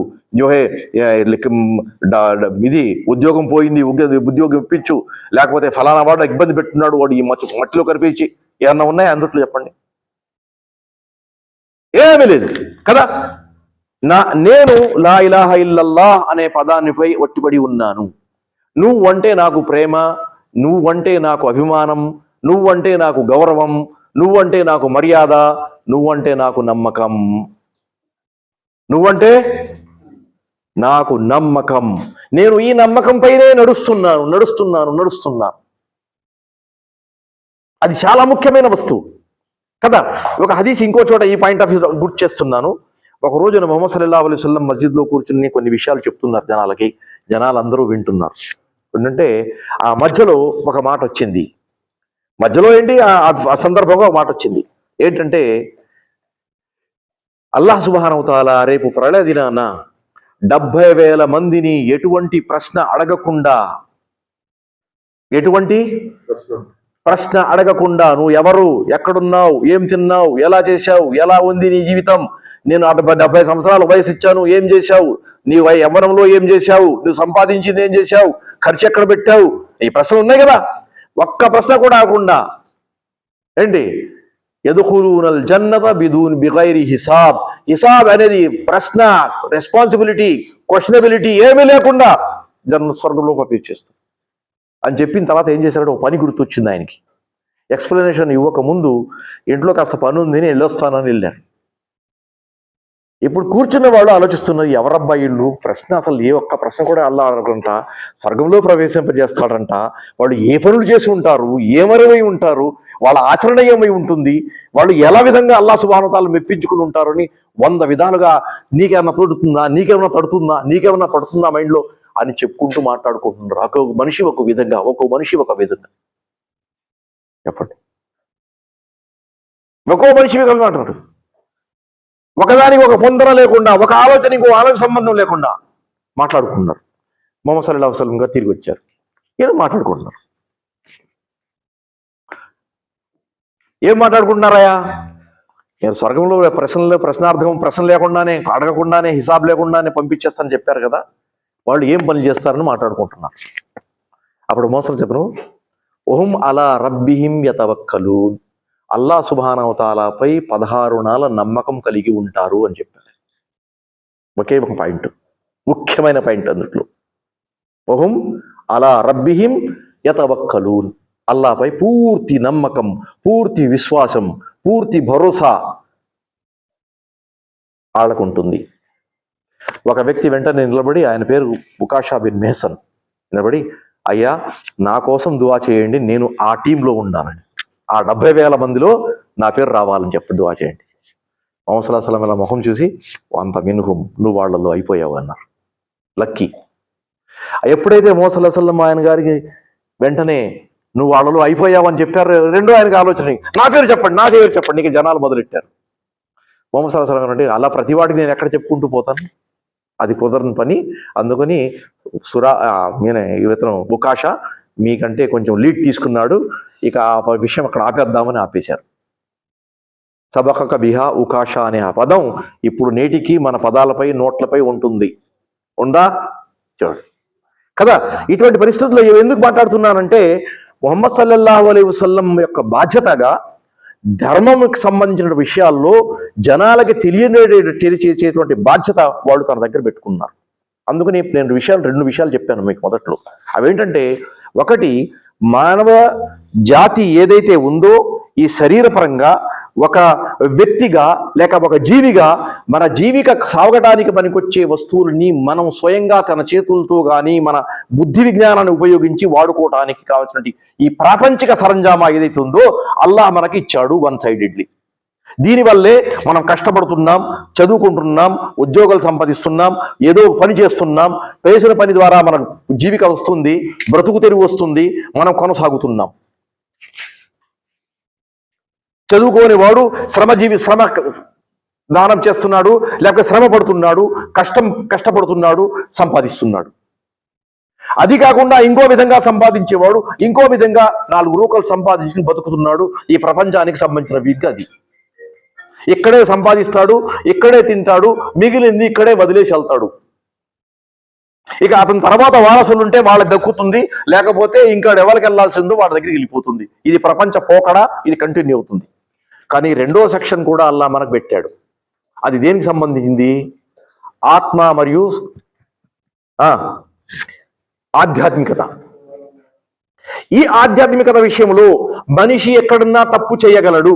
ఇది ఉద్యోగం పోయింది, ఉద్యోగం ఇప్పించు, లేకపోతే ఫలానా వాడు ఇబ్బంది పెట్టున్నాడు, వాడు ఈ మట్టిలో కనిపించి, ఏమన్నా ఉన్నాయా అందుట్లో చెప్పండి? ఏమీ లేదు కదా. నేను లా ఇలాహ ఇల్లల్లాహ్ అనే పదానిపై ఒట్టిపడి ఉన్నాను. నువ్వంటే నాకు ప్రేమ, నువ్వంటే నాకు అభిమానం, నువ్వంటే నాకు గౌరవం, నువ్వంటే నాకు మర్యాద, నువ్వంటే నాకు నమ్మకం. నువ్వంటే నాకు నమ్మకం. నేను ఈ నమ్మకంపైనే నడుస్తున్నాను. అది చాలా ముఖ్యమైన వస్తువు కదా. ఒక హదీస్ ఇంకో చోట ఈ పాయింట్ ఆఫ్ వ్యూ గుర్తు చేస్తున్నాను. ఒక రోజున ముహమ్మద్ సల్లల్లాహు అలైహి వసల్లం మస్జిద్లో కూర్చుని కొన్ని విషయాలు చెప్తున్నారు జనాలకి. జనాలందరూ వింటున్నారు. ఏంటంటే ఆ మధ్యలో ఒక మాట వచ్చింది. మధ్యలో ఏంటి, ఆ సందర్భంగా ఒక మాట వచ్చింది. ఏంటంటే అల్లాహ్ సుబ్హానహు వ తఆలా రేపు ప్రళయ దినాన 70,000 మందిని ఎటువంటి ప్రశ్న నువ్వు ఎవరు, ఎక్కడున్నావు, ఏం తిన్నావు, ఎలా చేశావు, ఎలా ఉంది నీ జీవితం, నేను 70 సంవత్సరాల వయసు ఇచ్చాను, ఏం చేశావు, నీ యవ్వనంలో ఏం చేశావు, నువ్వు సంపాదించింది ఏం చేశావు, ఖర్చు ఎక్కడ పెట్టావు, ఈ ప్రశ్నలు ఉన్నాయి కదా. ఒక్క ప్రశ్న కూడా కాకుండా ఏంటి, యదుఖులూనల్ జన్నత బిగైరి హిసాబ్. హిసాబ్ అనేది ప్రశ్న, రెస్పాన్సిబిలిటీ, క్వశ్చనబిలిటీ ఏమీ లేకుండా స్వర్గంలో పంపించేస్తాం అని చెప్పిన తర్వాత ఏం చేశారంటే ఒక పని గుర్తొచ్చింది ఆయనకి. ఎక్స్ప్లెనేషన్ ఇవ్వక ముందు ఇంట్లో కాస్త పని ఉంది, నేను వెళ్ళొస్తానని వెళ్ళారు. ఇప్పుడు కూర్చున్న వాళ్ళు ఆలోచిస్తున్నారు, ఎవరబ్బా ఇల్లు, ప్రశ్న అసలు ఏ ఒక్క ప్రశ్న కూడా అల్లా అడగంట, స్వర్గంలో ప్రవేశింపజేస్తాడంట, వాళ్ళు ఏ పనులు చేసి ఉంటారు, ఏమరవై ఉంటారు, వాళ్ళ ఆచరణ ఏమై ఉంటుంది, వాళ్ళు ఎలా విధంగా అల్లాహ్ సుబ్హానహు వ తఆలా మెప్పించుకుని ఉంటారు అని 100 విధాలుగా నీకేమన్నా తోడుతుందా, నీకేమన్నా తడుతుందా, నీకేమన్నా పడుతుందా మైండ్లో అని చెప్పుకుంటూ మాట్లాడుకుంటున్నారు. ఒక్కొక్క మనిషి ఒక విధంగా, చెప్పండి. ఒక్కో మనిషి మాట్లాడు, ఒకదానికి ఒక పొందన లేకుండా, ఒక ఆలోచన ఇంకో ఆలోచన సంబంధం లేకుండా మాట్లాడుకున్నారు. ముహమ్మద్ సల్లల్లాహు అలైహి వసల్లం గారు తిరిగి వచ్చారు. ఏం మాట్లాడుకుంటున్నారు? ఏం మాట్లాడుకుంటున్నారయ్యా? నేను స్వర్గంలో ప్రశ్న లేకుండానే, అడగకుండానే, హిసాబ్ లేకుండానే పంపించేస్తానని చెప్పారు కదా, వాళ్ళు ఏం పని చేస్తారని మాట్లాడుకుంటున్నారు. అప్పుడు మోసం చెప్పను, ఓహుం అలా రబ్బిహిం యతవక్కలూన్. అల్లాహ్ సుబ్హానహు వ తఆలాపై 16 నాల నమ్మకం కలిగి ఉంటారు అని చెప్పారు. ఒకే ఒక పాయింట్, ముఖ్యమైన పాయింట్ అందుట్లో. ఓహుం అలా రబ్బిహిం యతవక్కలూన్. అల్లాహపై పూర్తి నమ్మకం, పూర్తి విశ్వాసం, పూర్తి భరోసా వాళ్ళకుంటుంది. ఒక వ్యక్తి వెంటనే నిలబడి, ఆయన పేరు ఉకాషా బిన్ మెహసన్, నిలబడి, అయ్యా నా కోసం దువా చేయండి, నేను ఆ టీంలో ఉండాలని, ఆ 70,000 మందిలో నా పేరు రావాలని చెప్పి దువా చేయండి. ముహమ్మద్ సల్లల్లాహు అలైహి వసల్లం మొహం చూసి, అంత మిన్హుం, నువ్వు వాళ్ళలో అయిపోయావు అన్నారు. లక్కీ. ఎప్పుడైతే ముహమ్మద్ సల్లల్లాహు అలైహి వసల్లం ఆయన గారికి వెంటనే నువ్వు వాళ్ళలో అయిపోయావు అని చెప్పారు, రెండో ఆయనకి ఆలోచన, నా పేరు చెప్పండి, నీకు జనాలు మొదలెట్టారు. మొహమ్మద్ సల్లల్లాహు అలైహి వసల్లం అంటే అలా ప్రతివాడికి నేను ఎక్కడ చెప్పుకుంటూ పోతాను, అది కుదరని పని. అందుకని ఇతను ఉకాష మీకంటే కొంచెం లీడ్ తీసుకున్నాడు, ఇక ఆ విషయం అక్కడ ఆపేద్దామని ఆపేశారు. సబకక బిహా ఉకాష అనే ఆ పదం ఇప్పుడు నేటికి మన పదాలపై నోట్లపై ఉంటుంది. ఉందా? చూడండి కదా. ఇటువంటి పరిస్థితుల్లో ఎందుకు మాట్లాడుతున్నానంటే, ముహమ్మద్ సల్లల్లాహు అలైహి వసల్లం యొక్క బాధ్యతగా ధర్మంకి సంబంధించిన విషయాల్లో జనాలకి తెలియచేటువంటి బాధ్యత వాళ్ళు తన దగ్గర పెట్టుకున్నారు. అందుకని నేను రెండు విషయాలు చెప్పాను మీకు మొదట్లో. అవేంటంటే, ఒకటి, మానవ జాతి ఏదైతే ఉందో ఈ శరీరపరంగా ఒక వ్యక్తిగా లేక ఒక జీవిగా మన జీవిక సాగడానికి పనికొచ్చే వస్తువులని మనం స్వయంగా తన చేతులతో కానీ మన బుద్ధి విజ్ఞానాన్ని ఉపయోగించి వాడుకోవడానికి కావాల్సినటువంటి ఈ ప్రాపంచిక సరంజామా ఏదైతే ఉందో అల్లాహ్ మనకి ఇచ్చాడు వన్ సైడెడ్లీ. దీనివల్లే మనం కష్టపడుతున్నాం, చదువుకుంటున్నాం, ఉద్యోగాలు సంపాదిస్తున్నాం, ఏదో పని చేస్తున్నాం, చేసిన పని ద్వారా మన జీవిక వస్తుంది, బ్రతుకు తెరువు వస్తుంది, మనం కొనసాగుతున్నాం. చదువుకోని వాడు శ్రమ దానం చేస్తున్నాడు, లేకపోతే శ్రమ పడుతున్నాడు, కష్టపడుతున్నాడు, సంపాదిస్తున్నాడు. అది కాకుండా ఇంకో విధంగా సంపాదించేవాడు ఇంకో విధంగా 4 రూపాయలు సంపాదించి బతుకుతున్నాడు. ఈ ప్రపంచానికి సంబంధించిన వీడికి అది ఇక్కడే సంపాదిస్తాడు, ఇక్కడే తింటాడు, మిగిలింది ఇక్కడే వదిలేసి వెళ్తాడు. ఇక అతని తర్వాత వారసులు ఉంటే వాళ్ళకి దక్కుతుంది, లేకపోతే ఇంకా ఎవరికి వెళ్లాల్సిందో వాళ్ళ దగ్గరికి వెళ్ళిపోతుంది. ఇది ప్రపంచ పోకడ, ఇది కంటిన్యూ అవుతుంది. కానీ రెండో సెక్షన్ కూడా అల్లా మనకు పెట్టాడు. అది దేనికి సంబంధించింది? ఆత్మ మరియు ఆధ్యాత్మికత. ఈ ఆధ్యాత్మికత విషయంలో మనిషి ఎక్కడున్నా తప్పు చేయగలడు,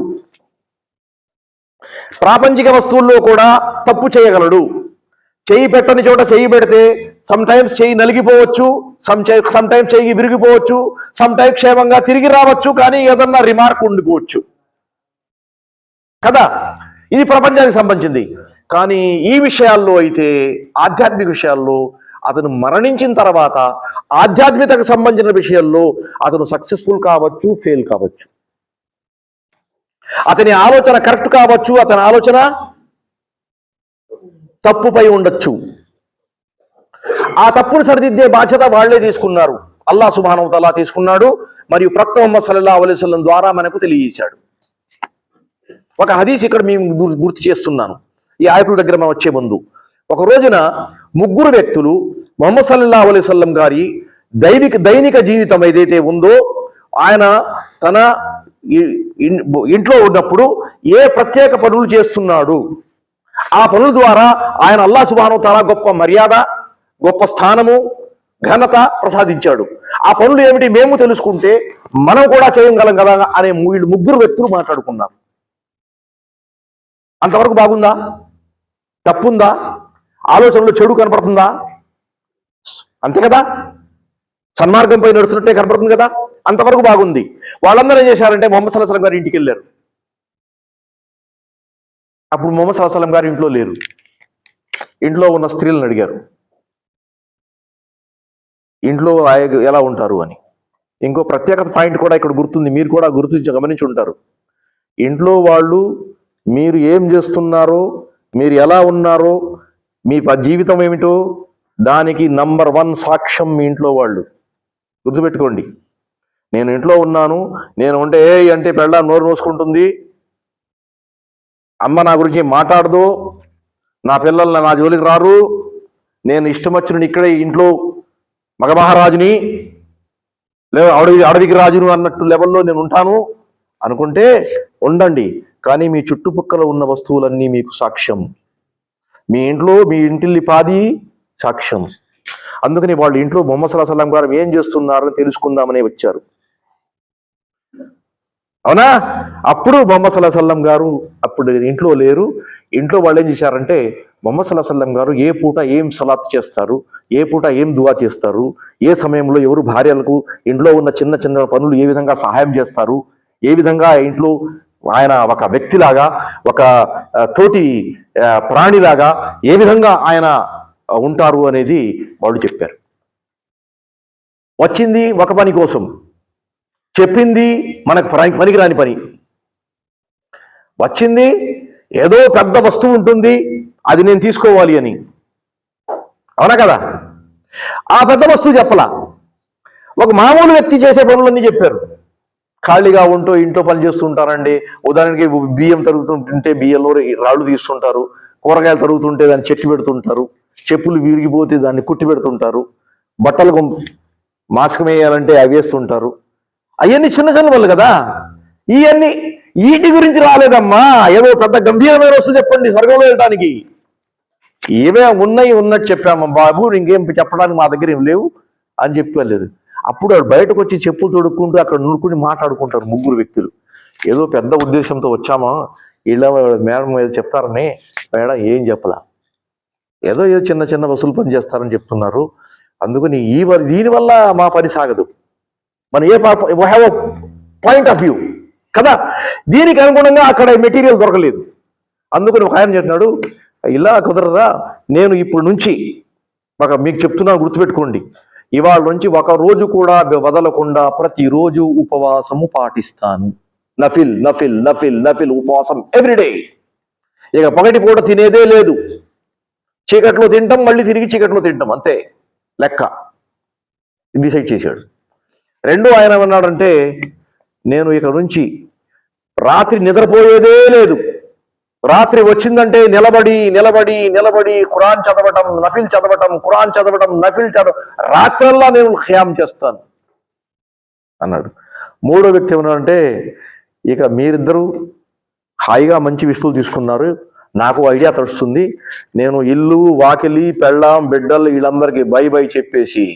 ప్రాపంచిక వస్తువుల్లో కూడా తప్పు చేయగలడు. చెయ్యి పెట్టని చోట చెయ్యి పెడితే సమ్ టైమ్స్ చెయ్యి నలిగిపోవచ్చు, సమ్ టైమ్స్ చెయ్యి విరిగిపోవచ్చు, సమ్ టైమ్స్ క్షేమంగా తిరిగి రావచ్చు, కానీ ఏదన్నా రిమార్క్ ఉండిపోవచ్చు కదా. ఇది ప్రపంచానికి సంబంధించింది. కానీ ఈ విషయాల్లో అయితే, ఆధ్యాత్మిక విషయాల్లో అతను మరణించిన తర్వాత ఆధ్యాత్మికతకు సంబంధించిన విషయాల్లో అతను సక్సెస్ఫుల్ కావచ్చు, ఫెయిల్ కావచ్చు. అతని ఆలోచన కరెక్ట్ కావచ్చు, అతని ఆలోచన తప్పుపై ఉండొచ్చు. ఆ తప్పును సరిదిద్దే బాధ్యత వాళ్లే తీసుకున్నారు. అల్లాహ్ సుబ్హానహు వ తఆలా తీసుకున్నాడు, మరియు ప్రవక్త ముహమ్మద్ సల్లల్లాహు అలైహి వసల్లం ద్వారా మనకు తెలియజేశాడు. ఒక హదీస్ ఇక్కడ మేము గుర్తు చేస్తున్నాను ఈ ఆయతుల దగ్గర మనం వచ్చే ముందు. ఒక రోజున 3 వ్యక్తులు ముహమ్మద్ సల్లల్లాహు అలైహి వసల్లం గారి దైనిక జీవితం ఏదైతే ఉందో, ఆయన తన ఇంట్లో ఉన్నప్పుడు ఏ ప్రత్యేక పనులు చేస్తున్నాడు, ఆ పనుల ద్వారా ఆయన అల్లాహ్ సుబ్హానహు వ తఆలా గొప్ప మర్యాద, గొప్ప స్థానము, ఘనత ప్రసాదించాడు. ఆ పనులు ఏమిటి మేము తెలుసుకుంటే మనం కూడా చేయగలం కదా అనే వీళ్ళు 3 వ్యక్తులు మాట్లాడుకున్నారు. అంతవరకు బాగుందా? తప్పుందా? ఆలోచనలో చెడు కనపడుతుందా? అంతే కదా, సన్మార్గంపై నడుస్తున్నట్టే కనపడుతుంది కదా. అంతవరకు బాగుంది. వాళ్ళందరూ ఏం చేశారంటే ముహమ్మద్ సల్లల్లాహు అలైహి వసల్లం గారి ఇంటికి వెళ్ళారు. అప్పుడు ముహమ్మద్ సల్లల్లాహు అలైహి వసల్లం గారు ఇంట్లో లేరు. ఇంట్లో ఉన్న స్త్రీలను అడిగారు, ఇంట్లో ఎలా ఉంటారు అని. ఇంకో ప్రత్యేకత పాయింట్ కూడా ఇక్కడ గుర్తుంది, మీరు కూడా గమనించి ఉంటారు. ఇంట్లో వాళ్ళు మీరు ఏం చేస్తున్నారో, మీరు ఎలా ఉన్నారో, మీ జీవితం ఏమిటో దానికి నంబర్ 1 సాక్ష్యం మీ ఇంట్లో వాళ్ళు. గుర్తుపెట్టుకోండి. నేను ఇంట్లో ఉన్నాను, నేను ఉంటే అంటే పెళ్ళాం నోరు మోసుకుంటుంది, అమ్మ నా గురించి మాట్లాడదు, నా పిల్లలు నా జోలికి రారు, నేను ఇష్టం వచ్చిన ఇక్కడే ఇంట్లో మగమహారాజుని లేదా అడవికి రాజును అన్నట్టు లెవెల్లో నేను ఉంటాను అనుకుంటే ఉండండి. కానీ మీ చుట్టుపక్కల ఉన్న వస్తువులన్నీ మీకు సాక్ష్యం. మీ ఇంట్లో మీ ఇంటిల్లిపాది సాక్ష్యం. అందుకని వాళ్ళ ఇంట్లో ముహమ్మద్ సల్లల్లాహు అలైహి వసల్లం గారు ఏం చేస్తున్నారని తెలుసుకుందామని వచ్చారు. అవునా? అప్పుడు ముహమ్మద్ సల్లల్లాహు అలైహి వసల్లం గారు అప్పుడు ఇంట్లో లేరు. ఇంట్లో వాళ్ళు ఏం చేశారంటే, ముహమ్మద్ సల్లల్లాహు అలైహి వసల్లం గారు ఏ పూట ఏం సలాత్ చేస్తారు, ఏ పూట ఏం దువా చేస్తారు, ఏ సమయంలో ఎవరు భార్యలకు ఇంట్లో ఉన్న చిన్న చిన్న పనులు ఏ విధంగా సహాయం చేస్తారు, ఏ విధంగా ఇంట్లో ఆయన ఒక వ్యక్తిలాగా, ఒక తోటి ప్రాణిలాగా ఏ విధంగా ఆయన ఉంటారు అనేది వాళ్ళు చెప్పారు. వచ్చింది ఒక పని కోసం, చెప్పింది మనకు పనికిరాని పని. వచ్చింది ఏదో పెద్ద వస్తువు ఉంటుంది, అది నేను తీసుకోవాలి అని. అవునా కదా? ఆ పెద్ద వస్తువు చెప్పలా, ఒక మామూలు వ్యక్తి చేసే పనులన్నీ చెప్పారు. ఖాళీగా ఉంటూ ఇంట్లో పని చేస్తుంటారండి. ఉదాహరణకి బియ్యం తరుగుతుంటే బియ్యంలో రాళ్ళు తీస్తుంటారు, కూరగాయలు తరుగుతుంటే దాన్ని చెట్టు పెడుతుంటారు, చెప్పులు విరిగిపోతే దాన్ని కుట్టి పెడుతుంటారు, బట్టలకు మాస్క్ వేయాలంటే అవి వేస్తుంటారు. అవన్నీ చిన్న చిన్న పనులు కదా. ఇవన్నీ వీటి గురించి రాలేదమ్మా. ఏదో పెద్ద గంభీరమైన వస్తువు చెప్పండి స్వర్గంలో వెళ్ళడానికి. ఏవే ఉన్నాయి ఉన్నట్టు చెప్పామా బాబు, ఇంకేం చెప్పడానికి మా దగ్గర ఏం లేవు అని చెప్పలేదు. అప్పుడు బయటకు వచ్చి చెప్పులు తొడుక్కుంటూ అక్కడ నూరుకుని మాట్లాడుకుంటారు ముగ్గురు వ్యక్తులు. ఏదో పెద్ద ఉద్దేశంతో వచ్చామా, ఇలా మేడం ఏదో చెప్తారని. మేడం ఏం చెప్పలా, ఏదో చిన్న చిన్న వసూలు పని చేస్తారని చెప్తున్నారు. అందుకని దీనివల్ల మా పని సాగదు. మనం have a point of view కదా. దీనికి అనుగుణంగా అక్కడ మెటీరియల్ దొరకలేదు. అందుకని ఒక ఆయన చెప్తున్నాడు, ఇలా కుదరదా, నేను ఇప్పుడు నుంచి మీకు చెప్తున్నాను, గుర్తుపెట్టుకోండి, ఇవాళ నుంచి ఒక రోజు కూడా వదలకుండా ప్రతిరోజు ఉపవాసము పాటిస్తాను. నఫిల్ నఫిల్ నఫిల్ నఫిల్ ఉపవాసం ఎవ్రీడే. ఇక పగటి పూట తినేదే లేదు, చీకట్లో తింటాం, మళ్ళీ తిరిగి చీకట్లో తింటాం, అంతే లెక్క డిసైడ్ చేశాడు. రెండో ఆయన ఏమన్నాడంటే, నేను ఇక నుంచి రాత్రి నిద్రపోయేదే లేదు, రాత్రి వచ్చిందంటే నిలబడి నిలబడి నిలబడి ఖురాన్ చదవటం, నఫిల్ చదవటం, ఖురాన్ చదవటం, నఫిల్ చదవటం, రాత్రల్లా నేను ఖియాం చేస్తాను అన్నాడు. మూడో వ్యక్తి ఏమన్నాడంటే, ఇక మీరిద్దరూ హాయిగా మంచి విషయాలు తీసుకున్నారు, నాకు ఐడియా తడుస్తుంది, నేను ఇల్లు వాకిలి పెళ్ళాం బిడ్డలు వీళ్ళందరికీ బై బై చెప్పేసి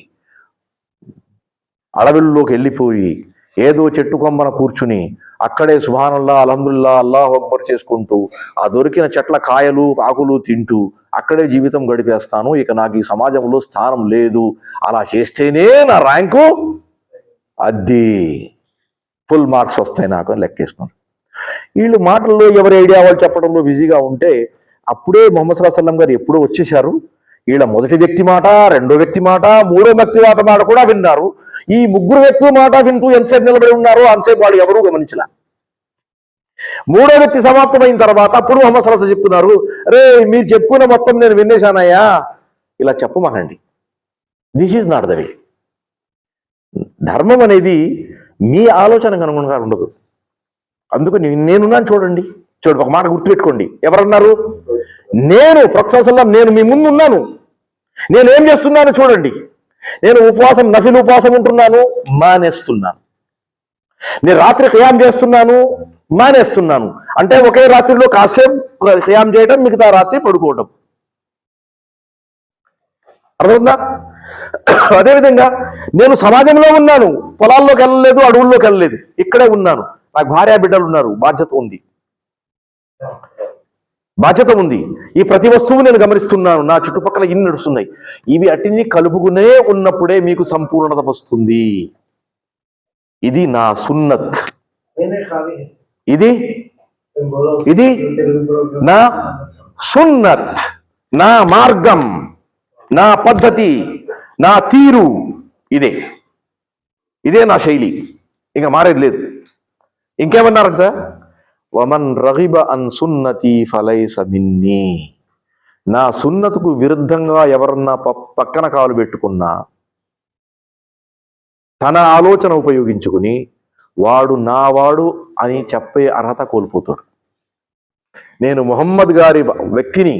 అడవుల్లోకి వెళ్ళిపోయి ఏదో చెట్టు కొమ్మన కూర్చుని అక్కడే సుబ్హానల్లా అల్హమ్దులిల్లా అల్లాహు అక్బర్ చేసుకుంటూ ఆ దొరికిన చెట్ల కాయలు ఆకులు తింటూ అక్కడే జీవితం గడిపేస్తాను. ఇక నాకు ఈ సమాజంలో స్థానం లేదు. అలా చేస్తేనే నా ర్యాంకు అది ఫుల్ మార్క్స్ వస్తాయి నాకు అని లెక్కేసుకున్నాను. వీళ్ళు మాటల్లో ఎవరి ఐడియా వాళ్ళు చెప్పడంలో బిజీగా ఉంటే అప్పుడే ముహమ్మద్ సల్లల్లాహు అలైహి వసల్లం గారు ఎప్పుడో వచ్చేశారు. వీళ్ళ మొదటి వ్యక్తి మాట, రెండో వ్యక్తి మాట, మూడో వ్యక్తి మాట కూడా విన్నారు. ఈ ముగ్గురు వ్యక్తుల మాట వింటూ ఎంతసేపు నిలబడి ఉన్నారో అంతసేపు వాళ్ళు ఎవరూ గమనించలే. మూడో వ్యక్తి సమాప్తమైన తర్వాత అప్పుడు ముహమ్మద్ సల్లల్లాహు అలైహి వసల్లం చెప్తున్నారు, రే మీరు చెప్పుకున్న మొత్తం నేను వినేశానయ్యా, ఇలా చెప్పమాకండి. This is not the way. ధర్మం అనేది మీ ఆలోచనకు అనుగుణంగా ఉండదు. అందుకని నేనున్నాను చూడండి. ఒక మాట గుర్తుపెట్టుకోండి, ఎవరన్నారు? నేను ప్రొఫెసర్, నేను మీ ముందు ఉన్నాను, నేనేం చేస్తున్నాను చూడండి. నేను ఉపవాసం నఫిల్ ఉపవాసం ఉంటున్నాను, మానేస్తున్నాను. నేను రాత్రి ఖియాం చేస్తున్నాను, మానేస్తున్నాను. అంటే ఒకే రాత్రిలో కాసేపు ఖియాం చేయటం, మిగతా రాత్రి పడుకోవటం. అర్థమవుతుందా? అదేవిధంగా నేను సమాజంలో ఉన్నాను, పొలాల్లోకి వెళ్ళలేదు, అడవుల్లోకి వెళ్ళలేదు, ఇక్కడే ఉన్నాను. నాకు భార్య బిడ్డలు ఉన్నారు, బాధ్యత ఉంది. ఈ ప్రతి వస్తువు నేను గమనిస్తున్నాను, నా చుట్టుపక్కల ఇన్ని నడుస్తున్నాయి. ఇవి అటిని కలుపుకునే ఉన్నప్పుడే మీకు సంపూర్ణత వస్తుంది. ఇది నా సున్నత్, ఇది నా సున్నత్, నా మార్గం, నా పద్ధతి, నా తీరు, ఇదే నా శైలి, ఇంకా మారేది లేదు. ఇంకేమన్నారంట? వమన్ రగిబ అన్ సున్నతి ఫలైస మిన్నీ. నా సున్నతుకు విరుద్ధంగా ఎవరన్నా పక్కన కాలు పెట్టుకున్నా, తన ఆలోచన ఉపయోగించుకుని వాడు నావాడు అని చెప్పే అర్హత కోల్పోతాడు. నేను ముహమ్మద్ గారి వ్యక్తిని,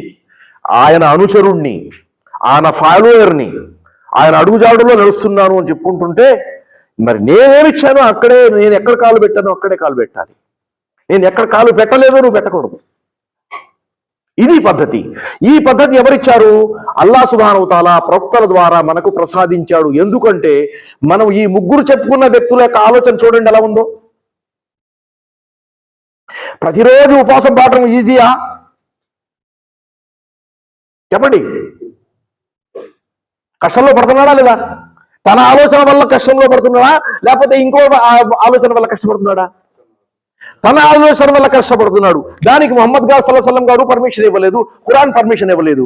ఆయన అనుచరుణ్ణి, ఆయన ఫాలోయర్ని, ఆయన అడుగుజాడులో నడుస్తున్నాను అని చెప్పుకుంటుంటే, మరి నేనేమిచ్చాను అక్కడే, నేను ఎక్కడ కాలు పెట్టానో అక్కడే కాలు పెట్టాలి. నేను ఎక్కడ కాలు పెట్టలేదో నువ్వు పెట్టకూడదు. ఇది పద్ధతి. ఈ పద్ధతి ఎవరిచ్చారు? అల్లాహ్ సుబ్హానహు వ తఆలా ప్రవక్తల ద్వారా మనకు ప్రసాదించాడు. ఎందుకంటే మనం ఈ ముగ్గురు చెప్పుకున్న వ్యక్తుల యొక్క ఆలోచన చూడండి ఎలా ఉందో. ప్రతిరోజు ఉపవాసం పాడటం ఈజీయా చెప్పండి? కష్టంలో పడుతున్నాడా లేదా? తన ఆలోచన వల్ల కష్టంలో పడుతున్నాడా, లేకపోతే ఇంకో ఆలోచన వల్ల కష్టపడుతున్నాడా? తన ఆలోచన వల్ల కష్టపడుతున్నాడు. దానికి ముహమ్మద్ గారు సల్లల్లాహు అలైహి వసల్లం గారు పర్మిషన్ ఇవ్వలేదు, ఖురాన్ పర్మిషన్ ఇవ్వలేదు.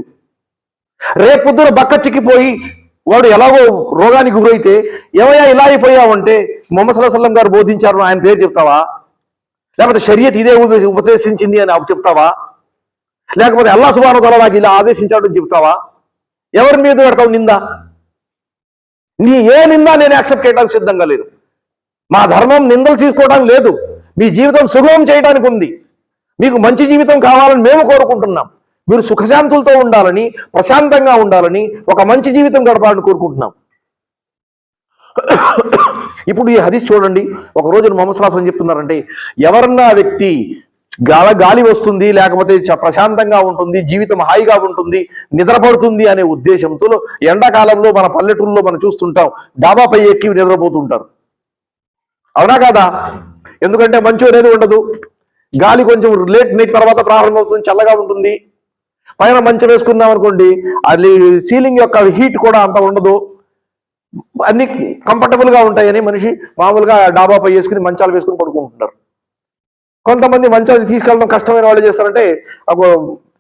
రేపొద్దున బక్క చిక్కిపోయి వాడు ఎలాగో రోగానికి గురైతే, ఏమయ్యా ఇలా అయిపోయావంటే ముహమ్మద్ సల్లల్లాహు అలైహి వసల్లం గారు బోధించారు ఆయన పేరు చెప్తావా? లేకపోతే షరియత్ ఇదే ఉపదేశించింది అని చెప్తావా? లేకపోతే అల్లాహ్ సుబ్హానహు వ తఆలా నాకు ఇలా ఆదేశించాడని చెప్తావా? ఎవరి మీద పెడతావు నింద? నీ ఏ నింద నేను యాక్సెప్ట్ చేయడానికి సిద్ధంగా లేదు. మా ధర్మం నిందలు తీసుకోవడానికి లేదు. మీ జీవితం సుగమం చేయడానికి ఉంది. మీకు మంచి జీవితం కావాలని మేము కోరుకుంటున్నాం. మీరు సుఖశాంతులతో ఉండాలని, ప్రశాంతంగా ఉండాలని, ఒక మంచి జీవితం గడపాలని కోరుకుంటున్నాం. ఇప్పుడు ఈ హదీస్ చూడండి. ఒక రోజు ముహమ్మద్ సల్లల్లాహు అలైహి వసల్లం చెప్తున్నారంటే, ఎవరన్నా వ్యక్తి గాలి వస్తుంది, లేకపోతే ప్రశాంతంగా ఉంటుంది, జీవితం హాయిగా ఉంటుంది, నిద్రపడుతుంది అనే ఉద్దేశంతో ఎండాకాలంలో మన పల్లెటూరులో మనం చూస్తుంటాం, డాబాపై ఎక్కి నిద్రపోతుంటారు. అవునా కాదా? ఎందుకంటే మంచు అనేది ఉండదు, గాలి కొంచెం లేట్ నైట్ తర్వాత ప్రారంభమవుతుంది, చల్లగా ఉంటుంది. పైన మంచం వేసుకున్నాం అనుకోండి, అది సీలింగ్ యొక్క హీట్ కూడా అంత ఉండదు, అన్ని కంఫర్టబుల్ గా ఉంటాయని మనిషి మామూలుగా డాబాపై వేసుకుని మంచాలు వేసుకుని పడుకుంటుంటారు. కొంతమంది మంచాలు తీసుకెళ్ళడం కష్టమైన వాళ్ళు చేస్తారంటే ఒక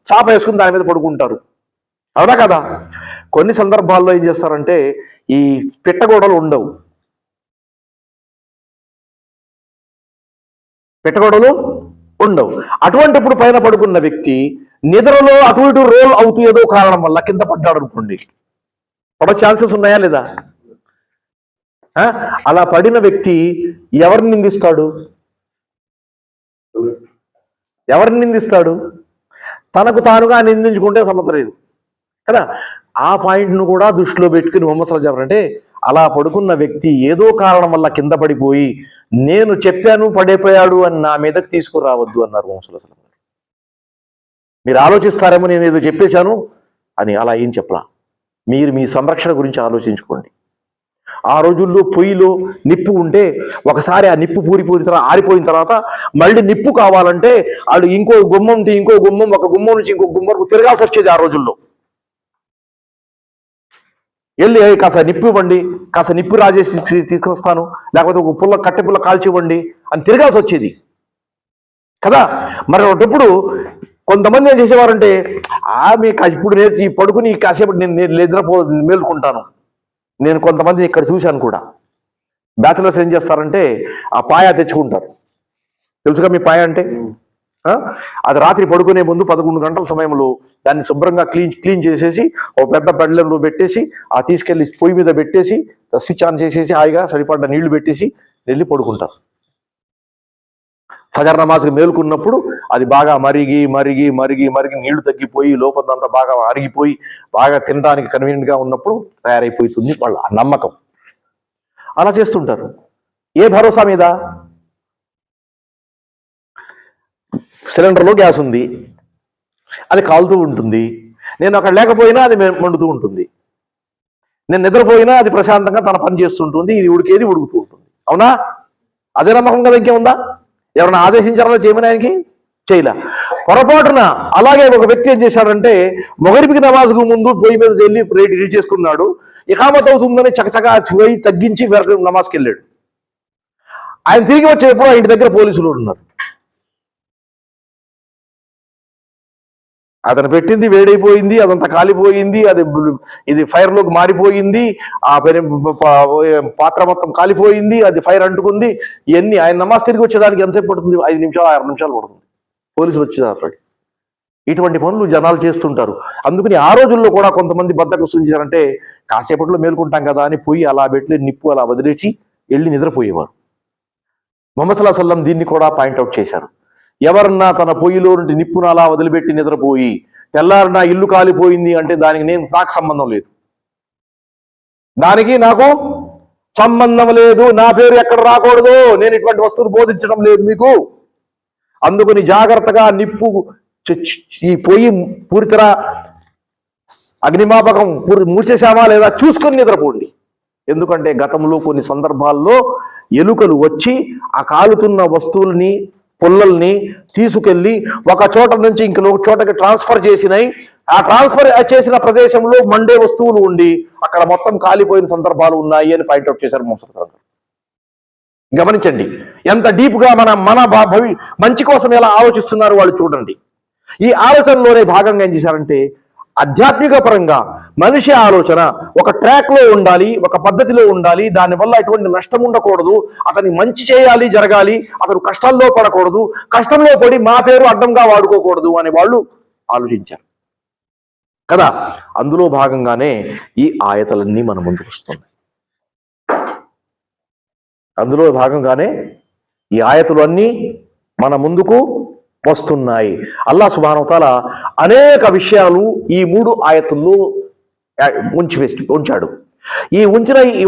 చాప వేసుకుని దాని మీద పడుకుంటారు. అవునా కదా? కొన్ని సందర్భాల్లో ఏం చేస్తారంటే ఈ పెట్టగోడలు ఉండవు, అటువంటిప్పుడు పైన పడుకున్న వ్యక్తి నిద్రలో అటు ఇటు రోల్ అవుతూ ఏదో కారణం వల్ల కింద పడ్డాడు అనుకోండి, పడే ఛాన్సెస్ ఉన్నాయా లేదా? అలా పడిన వ్యక్తి ఎవరిని నిందిస్తాడు? తనకు తానుగా నిందించుకుంటే సమస్య లేదు కదా. ఆ పాయింట్ను కూడా దృష్టిలో పెట్టుకుని ముహమ్మద్ సల్లల్లాహు అలైహి వసల్లం అంటే, అలా పడుకున్న వ్యక్తి ఏదో కారణం వల్ల కింద పడిపోయి నేను చెప్పాను పడిపోయాడు అని నా మీదకి తీసుకురావద్దు అన్నారు ముహమ్మద్ సల్లల్లాహు అలైహి వసల్లం. మీరు ఆలోచిస్తారేమో నేను ఏదో చెప్పేశాను అని. అలా ఏం చెప్పలా. మీరు మీ సంరక్షణ గురించి ఆలోచించుకోండి. ఆ రోజుల్లో పొయ్యిలో నిప్పు ఉంటే ఒకసారి ఆ నిప్పు ఆరిపోయిన తర్వాత మళ్ళీ నిప్పు కావాలంటే వాళ్ళు ఇంకో గుమ్మం ఉంటే ఇంకో గుమ్మం, ఒక గుమ్మం నుంచి ఇంకో గుమ్మం వరకు తిరగాల్సి వచ్చేది. ఆ రోజుల్లో వెళ్ళి కాస్త నిప్పు ఇవ్వండి, కాస్త నిప్పు రాజేసి తీసుకొస్తాను, లేకపోతే ఒక కట్టె పుల్ల కాల్చివ్వండి అని తిరగాల్సి వచ్చేది కదా. మరి ఒకప్పుడు కొంతమంది ఏం చేసేవారంటే, ఇప్పుడు నేను పడుకుని కాసేపు నేను మేలుకుంటాను. నేను కొంతమంది ఇక్కడ చూశాను కూడా, బ్యాచులర్స్ ఏం చేస్తారంటే ఆ పాయ తెచ్చుకుంటారు. తెలుసుగా మీ పాయ అంటే? అది రాత్రి పడుకునే ముందు 11 గంటల సమయంలో దాన్ని శుభ్రంగా క్లీన్ చేసేసి ఒక పెద్ద బెడ్లలో పెట్టేసి ఆ తీసుకెళ్లి పొయ్యి మీద పెట్టేసి స్విచ్ ఆన్ చేసేసి హాయిగా సరిపడ్డ నీళ్లు పెట్టేసి వెళ్ళి పడుకుంటారు. ఫజర్ నమాజ్కి మేలుకున్నప్పుడు అది బాగా మరిగి నీళ్లు తగ్గిపోయి లోపలంతా బాగా అరిగిపోయి బాగా తినడానికి కన్వీనియంట్ గా ఉన్నప్పుడు తయారైపోతుంది వాళ్ళ నమ్మకం. అలా చేస్తుంటారు. ఏ భరోసా మీద? సిలిండర్లో గ్యాస్ ఉంది, అది కాలుతూ ఉంటుంది, నేను అక్కడ లేకపోయినా అది మండుతూ ఉంటుంది, నేను నిద్రపోయినా అది ప్రశాంతంగా తన పని చేస్తుంటుంది, ఇది ఉడికేది ఉడుకుతూ ఉంటుంది. అవునా? అదే నమ్మకం కదా, ఇంకేముందా? ఎవరైనా ఆదేశించారో చేయమని ఆయనకి చేయలే. పొరపాటున అలాగే ఒక వ్యక్తి ఏం చేశాడంటే మగరిబికి నమాజ్కు ముందు పొయ్యి మీద వెళ్ళి రెడీ చేసుకున్నాడు, ఇకామత్ అవుతుందని చకచకా పోయి తగ్గించి నమాజ్కి వెళ్ళాడు. ఆయన తిరిగి వచ్చేటప్పుడు ఇంటి దగ్గర పోలీసులు ఉన్నారు. అతను పెట్టింది వేడైపోయింది, అదంతా కాలిపోయింది, ఇది ఫైర్లోకి మారిపోయింది, ఆ పాత్ర మొత్తం కాలిపోయింది, అది ఫైర్ అంటుకుంది. ఇవన్నీ ఆయన నమాజ్ తిరిగి వచ్చేదానికి ఎంతసేపు పడుతుంది? 5 నిమిషాలు 6 నిమిషాలు పడుతుంది. పోలీసులు వచ్చేదారు. ఇటువంటి పనులు జనాలు చేస్తుంటారు. అందుకని ఆ రోజుల్లో కూడా కొంతమంది బద్దకస్తులు చేశారంటే కాసేపట్లో మేలుకుంటాం కదా అని పోయి అలా పెట్టి నిప్పు అలా వదిలేసి వెళ్ళి నిద్రపోయేవారు. ముహమ్మద్ సల్లల్లాహు అలైహి వసల్లం దీన్ని కూడా పాయింట్అవుట్ చేశారు. ఎవరన్నా తన పొయ్యిలో నుండి నిప్పును అలా వదిలిపెట్టి నిద్రపోయి తెల్లారి నా ఇల్లు కాలిపోయింది అంటే దానికి నాకు సంబంధం లేదు, నాకు సంబంధం లేదు, నా పేరు ఎక్కడ రాకూడదు, నేను ఇటువంటి వస్తువులు బోధించడం లేదు మీకు. అందుకని జాగ్రత్తగా నిప్పు ఈ పొయ్యి పూర్తిగా అగ్నిమాపకం మూసేశామా లేదా చూసుకొని నిద్రపోండి. ఎందుకంటే గతంలో కొన్ని సందర్భాల్లో ఎలుకలు వచ్చి ఆ కాలుతున్న వస్తువుల్ని పుల్లల్ని తీసుకెళ్లి ఒక చోట నుంచి ఇంకొక చోటకి ట్రాన్స్ఫర్ చేసినాయి. ఆ ట్రాన్స్ఫర్ చేసిన ప్రదేశంలో మండే వస్తువులు ఉండి అక్కడ మొత్తం కాలిపోయిన సందర్భాలు ఉన్నాయి అని పాయింట్అవుట్ చేశారు ముహమ్మద్ సల్లల్లాహు అలైహి వసల్లం. గమనించండి ఎంత డీప్ గా మన మంచి కోసం ఎలా ఆలోచిస్తున్నారు వాళ్ళు చూడండి. ఈ ఆలోచనలోనే భాగంగా ఏం చేశారంటే ఆధ్యాత్మిక పరంగా మనిషి ఆలోచన ఒక ట్రాక్ లో ఉండాలి, ఒక పద్ధతిలో ఉండాలి, దానివల్ల ఎటువంటి నష్టం ఉండకూడదు, అతని మంచి చేయాలి, జరగాలి, అతను కష్టాల్లో పడకూడదు, కష్టంలో పడి మా పేరు అడ్డంగా వాడుకోకూడదు అని వాళ్ళు ఆలోచించారు కదా. అందులో భాగంగానే ఈ ఆయతలన్నీ మన ముందుకు వస్తున్నాయి. అందులో భాగంగానే ఈ ఆయతులు అన్నీ మన ముందుకు వస్తున్నాయి. అల్లాహ్ సుబ్హానహు వ తఆలా అనేక విషయాలు ఈ 3 ఆయతుల్లో ఉంచాడు. ఈ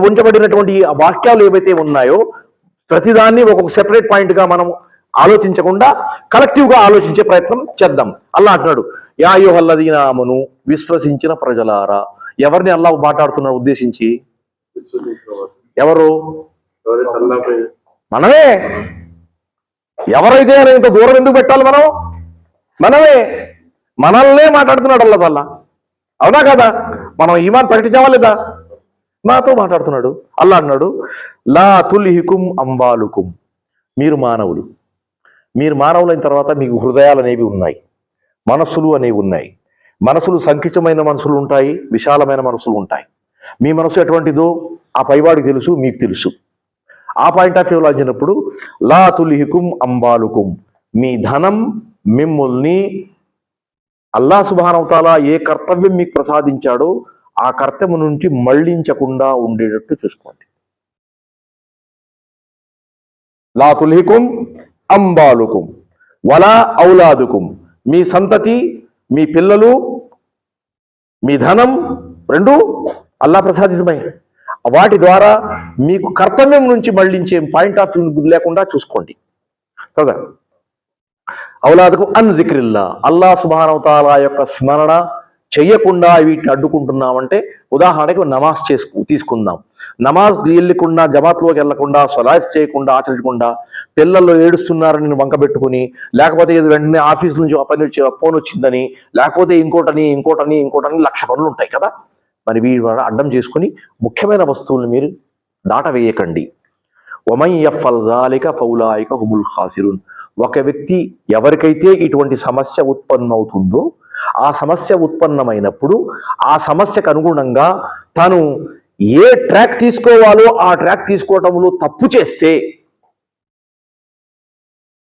ఉంచబడినటువంటి ఈ వాక్యాలు ఏవైతే ఉన్నాయో ప్రతిదాన్ని ఒక్కొక్క సెపరేట్ పాయింట్గా మనం ఆలోచించకుండా కలెక్టివ్గా ఆలోచించే ప్రయత్నం చేద్దాం. అల్లాహ్ అంటున్నాడు, యా అయ్యుహల్లదీన ఆమను, విశ్వసించిన ప్రజలారా. ఎవరిని అల్లాహ్ మాట్లాడుతున్నారు ఉద్దేశించి? ఎవరు? మనమే. ఎవరైతే ఇంత దూరం ఎందుకు పెట్టాలి? మనమే. మనల్నే మాట్లాడుతున్నాడు అల్లాహ్ తాలా. అవునా కదా? మనం ఈమాన్ ప్రకటించావా లేదా? నాతో మాట్లాడుతున్నాడు. అల్లాహ్ అన్నాడు, లా తుల్హికుం అంబాలుకుం. మీరు మానవులైన తర్వాత మీకు హృదయాలు అనేవి ఉన్నాయి, మనస్సులు అనేవి ఉన్నాయి. మనసులు సంకుచితమైన మనసులు ఉంటాయి, విశాలమైన మనసులు ఉంటాయి. మీ మనసు ఎటువంటిదో ఆ పైవాడికి తెలుసు, మీకు తెలుసు. ఆ పాయింట్ ఆఫ్ వ్యూలో వచ్చినప్పుడు లా తుల్హికుం అంబాలుకుం, మీ ధనం మిమ్ముల్ని అల్లాహ్ సుబ్హానహు వ తఆలా ఏ కర్తవ్యం మీకు ప్రసాదించాడో ఆ కర్తవ్యం నుంచి మళ్లించకుండా ఉండేటట్టు చూసుకోండి. లా తుల్హికుం అంబాలుకుం వలా ఔలాదుకుం, మీ సంతతి, మీ పిల్లలు, మీ ధనం రెండు అల్లాహ్ ప్రసాదితమై వాటి ద్వారా మీకు కర్తవ్యం నుంచి మళ్లించే పాయింట్ ఆఫ్ వ్యూ లేకుండా చూసుకోండి కదా. ఔలాదుకు అన్ జిక్రిల్లా, అల్లాహ్ సుబ్హానహు వ తఆలా యొక్క స్మరణ చెయ్యకుండా వీటిని అడ్డుకుంటున్నామంటే, ఉదాహరణకి నమాజ్ తీసుకుందాం. నమాజ్ వెళ్ళకుండా, జమాత్లోకి వెళ్లకుండా, సలాత్ చేయకుండా, ఆచరించకుండా, పిల్లలు ఏడుస్తున్నారని వంకబెట్టుకుని, లేకపోతే వెంటనే ఆఫీస్ నుంచి ఫోన్ వచ్చిందని, లేకపోతే ఇంకోటని 1,00,000 పనులు ఉంటాయి కదా. మరి వీటి అడ్డం చేసుకుని ముఖ్యమైన వస్తువులను మీరు దాటవేయకండి. వమన్ యఫ్అల్ జాలిక ఫౌలాయిక హుముల్ ఖాసిరున్. ఒక వ్యక్తి ఎవరికైతే ఇటువంటి సమస్య ఉత్పన్నమవుతుందో, ఆ సమస్య ఉత్పన్నమైనప్పుడు ఆ సమస్యకు అనుగుణంగా తను ఏ ట్రాక్ తీసుకోవాలో ఆ ట్రాక్ తీసుకోవటంలో తప్పు చేస్తే,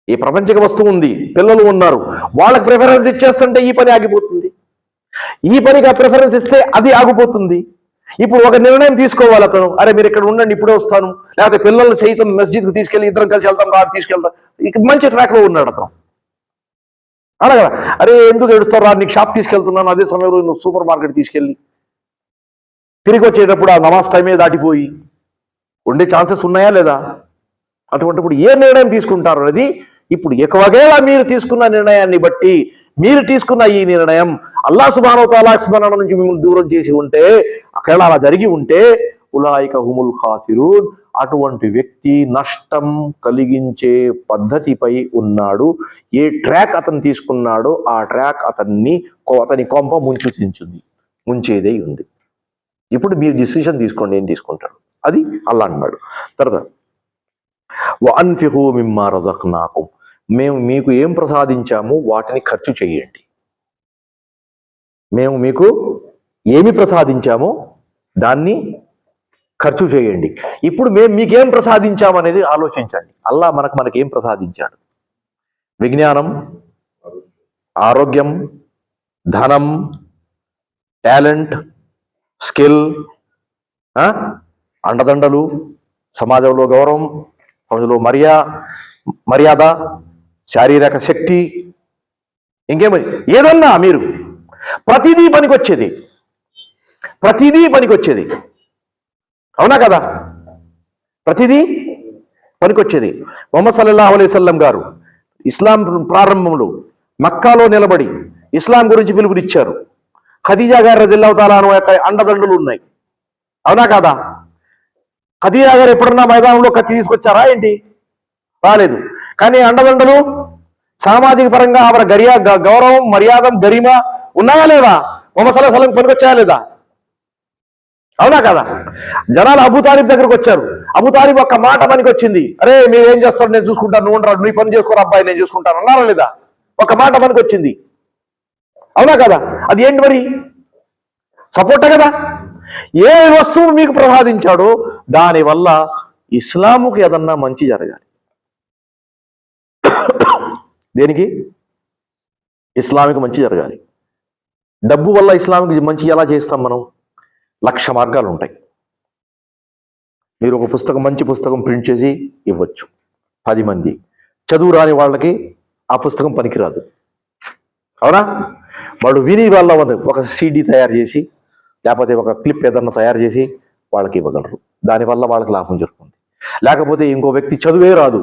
ఈ ప్రపంచక వస్తువు ఉంది, పిల్లలు ఉన్నారు, వాళ్ళకి ప్రిఫరెన్స్ ఇచ్చేస్తుంటే ఈ పని ఆగిపోతుంది. ఈ పనిగా ప్రిఫరెన్స్ ఇస్తే అది ఆగిపోతుంది. ఇప్పుడు ఒక నిర్ణయం తీసుకోవాలి అతను, అరే మీరు ఇక్కడ ఉండండి, ఇప్పుడే వస్తాను, లేకపోతే పిల్లల్ని సైతం మస్జిద్కి తీసుకెళ్ళి ఇద్దరం కలిసి వెళ్తాం, తీసుకెళ్తాం, ఇక మంచి ట్రాక్ లో ఉన్నాడు అతను. అలాగా, అరే ఎందుకు ఏడుస్తారు రా, నీకు షాప్ తీసుకెళ్తున్నాను, అదే సమయంలో నువ్వు సూపర్ మార్కెట్ తీసుకెళ్ళి తిరిగి వచ్చేటప్పుడు ఆ నమాజ్ టైమే దాటిపోయి ఉండే ఛాన్సెస్ ఉన్నాయా లేదా? అటువంటిప్పుడు ఏ నిర్ణయం తీసుకుంటారు అనేది ఇప్పుడు ఒకవేళ మీరు తీసుకున్న నిర్ణయాన్ని బట్టి, మీరు తీసుకున్న ఈ నిర్ణయం అల్లాహ్ సుబ్హానహు వ తఆలా స్మరణ నుంచి మిమ్మల్ని దూరం చేసి ఉంటే, ఒకవేళ అలా జరిగి ఉంటే, ఉలాయిక హుముల్ ఖాసిరూన్, అటువంటి వ్యక్తి నష్టం కలిగించే పద్ధతిపై ఉన్నాడు. ఏ ట్రాక్ అతను తీసుకున్నాడో ఆ ట్రాక్ అతని కొంప ముంచేదే ఉంది. ఇప్పుడు మీరు డిసిషన్ తీసుకోండి, ఏం తీసుకుంటారు అది అల్లాహ్ అన్నాడు. తర్వాత వఅన్ఫిఖూ మిమ్మా రజక్నాకుం, మేము మీకు ఏం ప్రసాదించామో వాటిని ఖర్చు చేయండి. మేము మీకు ఏమి ప్రసాదించామో దాన్ని ఖర్చు చేయండి. ఇప్పుడు మేము మీకేం ప్రసాదించామనేది ఆలోచించండి. అల్లాహ్ మనకేం ప్రసాదించాడు? విజ్ఞానం, ఆరోగ్యం, ధనం, టాలెంట్, స్కిల్, అండదండలు, సమాజంలో గౌరవం, సమాజంలో మర్యాద, శారీరక శక్తి, ఇంకేమని ఏదన్నా మీరు ప్రతిదీ పనికొచ్చేది. అవునా కదా? ప్రతిదీ పనికొచ్చేది. ముహమ్మద్ సల్లల్లాహు అలైహి వసల్లం గారు ఇస్లాం ప్రారంభంలో మక్కాలో నిలబడి ఇస్లాం గురించి పిలుపునిచ్చారు. ఖదీజా గారు రజియల్లాహు తఆలా అన్హా యొక్క అండదండలు ఉన్నాయి. అవునా కదా? ఖదీజా గారు ఎప్పుడన్నా మైదానంలో కత్తి తీసుకొచ్చారా ఏంటి? రాలేదు. కానీ అండదండలు, సామాజిక పరంగా ఆవిడ గౌరవం, మర్యాద, గరిమ ఉన్నాయా లేదా? ముహమ్మద్ సల్లల్లాహు అలైహి వసల్లం పనికొచ్చాయా లేదా? అవునా కదా? జనాలు అబూ తాలిబ్ దగ్గరకు వచ్చారు. అబూ తాలిబ్ ఒక్క మాట పనికి వచ్చింది, అరే మీరేం చేస్తారు నేను చూసుకుంటాను, నువ్వు ఉండరా, నీ పని చేసుకోరు అబ్బాయి, నేను చూసుకుంటాను అన్నారా లేదా? ఒక మాట పనికి వచ్చింది. అవునా కదా? అది ఏంటి మరి? సపోర్టే కదా. ఏ వస్తువు మీకు ప్రసాదించాడో దానివల్ల ఇస్లాముకు ఏదన్నా మంచి జరగాలి. దేనికి? ఇస్లాంకి మంచి జరగాలి. డబ్బు వల్ల ఇస్లాంకి మంచి ఎలా చేస్తాం మనం? 1,00,000 మార్గాలు ఉంటాయి. మీరు ఒక పుస్తకం, మంచి పుస్తకం ప్రింట్ చేసి ఇవ్వచ్చు 10 మంది. చదువు రాని వాళ్ళకి ఆ పుస్తకం పనికిరాదు, అవునా? వాళ్ళు విని వాళ్ళ ఒక CD తయారు చేసి, లేకపోతే ఒక క్లిప్ ఏదన్నా తయారు చేసి వాళ్ళకి ఇవ్వగలరు. దానివల్ల వాళ్ళకి లాభం జరుగుతుంది. లేకపోతే ఇంకో వ్యక్తి చదువే రాదు,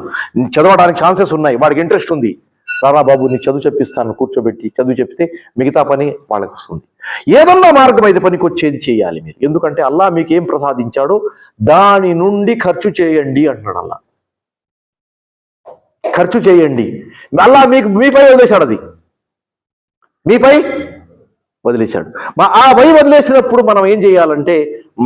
చదవడానికి ఛాన్సెస్ ఉన్నాయి, వాడికి ఇంట్రెస్ట్ ఉంది, రారా బాబు నీ చదువు చెప్పిస్తాను, కూర్చోబెట్టి చదువు చెప్తే మిగతా పని వాళ్ళకి వస్తుంది. ఏదన్నా మార్గం అయితే పనికి వచ్చేది చేయాలి మీరు. ఎందుకంటే అల్లా మీకు ఏం ప్రసాదించాడో దాని నుండి ఖర్చు చేయండి అంటున్నాడు. అల్లా ఖర్చు చేయండి. అల్లా మీకు మీపై వదిలేశాడు, అది మీపై వదిలేశాడు. ఆ వదిలేసినప్పుడు మనం ఏం చేయాలంటే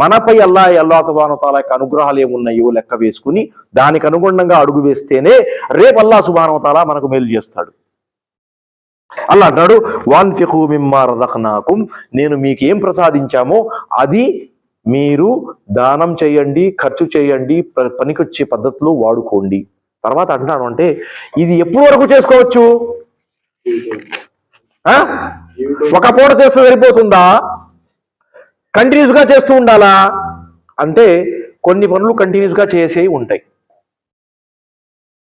మనపై అల్లాహ్ సుబ్హానహు వ తఆలా యొక్క అనుగ్రహాలు ఏమున్నాయో లెక్క వేసుకుని దానికి అనుగుణంగా అడుగు వేస్తేనే రేపు అల్లాహ్ సుబ్హానహు వ తఆలా మనకు మేలు చేస్తాడు. అల్లాహ్ అంటాడు, వన్ఫిఖూ మిమ్మా రజఖ్నాకుం, నేను మీకు ఏం ప్రసాదించామో అది మీరు దానం చేయండి, ఖర్చు చేయండి, పనికొచ్చే పద్ధతిలో వాడుకోండి. తర్వాత అంటున్నాను అంటే ఇది ఎప్పటి వరకు చేసుకోవచ్చు? ఒక పూట చేస్తే సరిపోతుందా? కంటిన్యూస్గా చేస్తూ ఉండాలా? అంటే కొన్ని పనులు కంటిన్యూస్గా చేసేవి ఉంటాయి.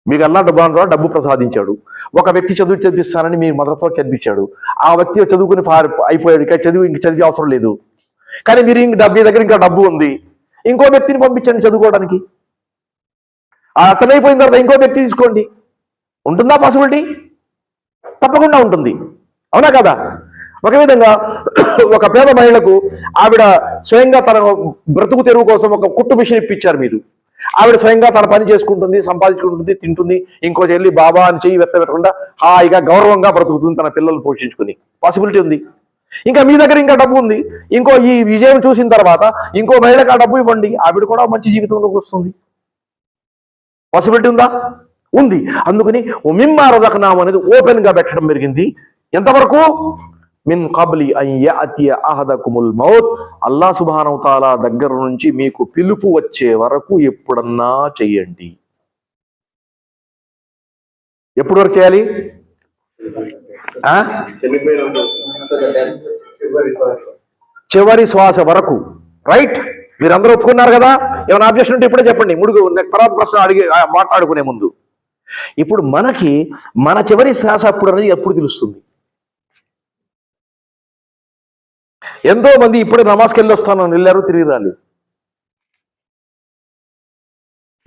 మీకు అల్లాహ్ డబ్బు ప్రసాదించాడు. ఒక వ్యక్తి చదువు చదివిస్తానని మీరు మద్రసాలో చదివించాడు. ఆ వ్యక్తి చదువుకుని అయిపోయాడు, ఇంక చదివే అవసరం లేదు. కానీ మీరు మీ దగ్గర ఇంకా డబ్బు ఉంది, ఇంకో వ్యక్తిని పంపించండి చదువుకోవడానికి. అతనైపోయిన తర్వాత ఇంకో వ్యక్తి తీసుకోండి. ఉంటుందా పాసిబిలిటీ? తప్పకుండా ఉంటుంది, అవునా కదా? ఒక విధంగా ఒక పేద మహిళకు ఆవిడ స్వయంగా తన బ్రతుకు తెరువు కోసం ఒక కుట్టు మిషన్ ఇప్పించారు మీరు. ఆవిడ స్వయంగా తన పని చేసుకుంటుంది, సంపాదించుకుంటుంది, తింటుంది, ఇంకో చెల్లి బాబా అని చెయ్యి వెత్తకుండా హాయిగా గౌరవంగా బ్రతుకుతుంది తన పిల్లలు పోషించుకుని. పాసిబిలిటీ ఉంది. ఇంకా మీ దగ్గర ఇంకా డబ్బు ఉంది, ఇంకో ఈ విజయం చూసిన తర్వాత ఇంకో మహిళకు ఆ డబ్బు ఇవ్వండి, ఆవిడ కూడా మంచి జీవితంలోకి వస్తుంది. పాసిబిలిటీ ఉందా? ఉంది. అందుకని మిమ్మా రజఖ్నాకుం అనేది ఓపెన్ గా పెట్టడం జరిగింది. ఎంతవరకు? మిన్ కబ్లి అన్ యఅతియ అహదకుముల్ మౌత్, అల్లాహ్ సుబ్హానహు వ తఆలా దగ్గర నుంచి మీకు పిలుపు వచ్చే వరకు ఎప్పుడన్నా చెయ్యండి. ఎప్పటి వరకు చేయాలి? చివరి శ్వాస వరకు. రైట్? మీరందరూ ఒప్పుకున్నారు కదా? ఏమైనా ఆబ్జెక్షన్ ఉంటే ఇప్పుడే చెప్పండి, తర్వాత ప్రశ్న మాట్లాడుకునే ముందు. ఇప్పుడు మనకి మన చివరి శ్వాస అప్పుడు అనేది ఎప్పుడు తెలుస్తుంది? ఎంతో మంది ఇప్పుడే నమాజ్కి వెళ్ళి వస్తాను వెళ్ళారు, తిరిగి రాలేదు.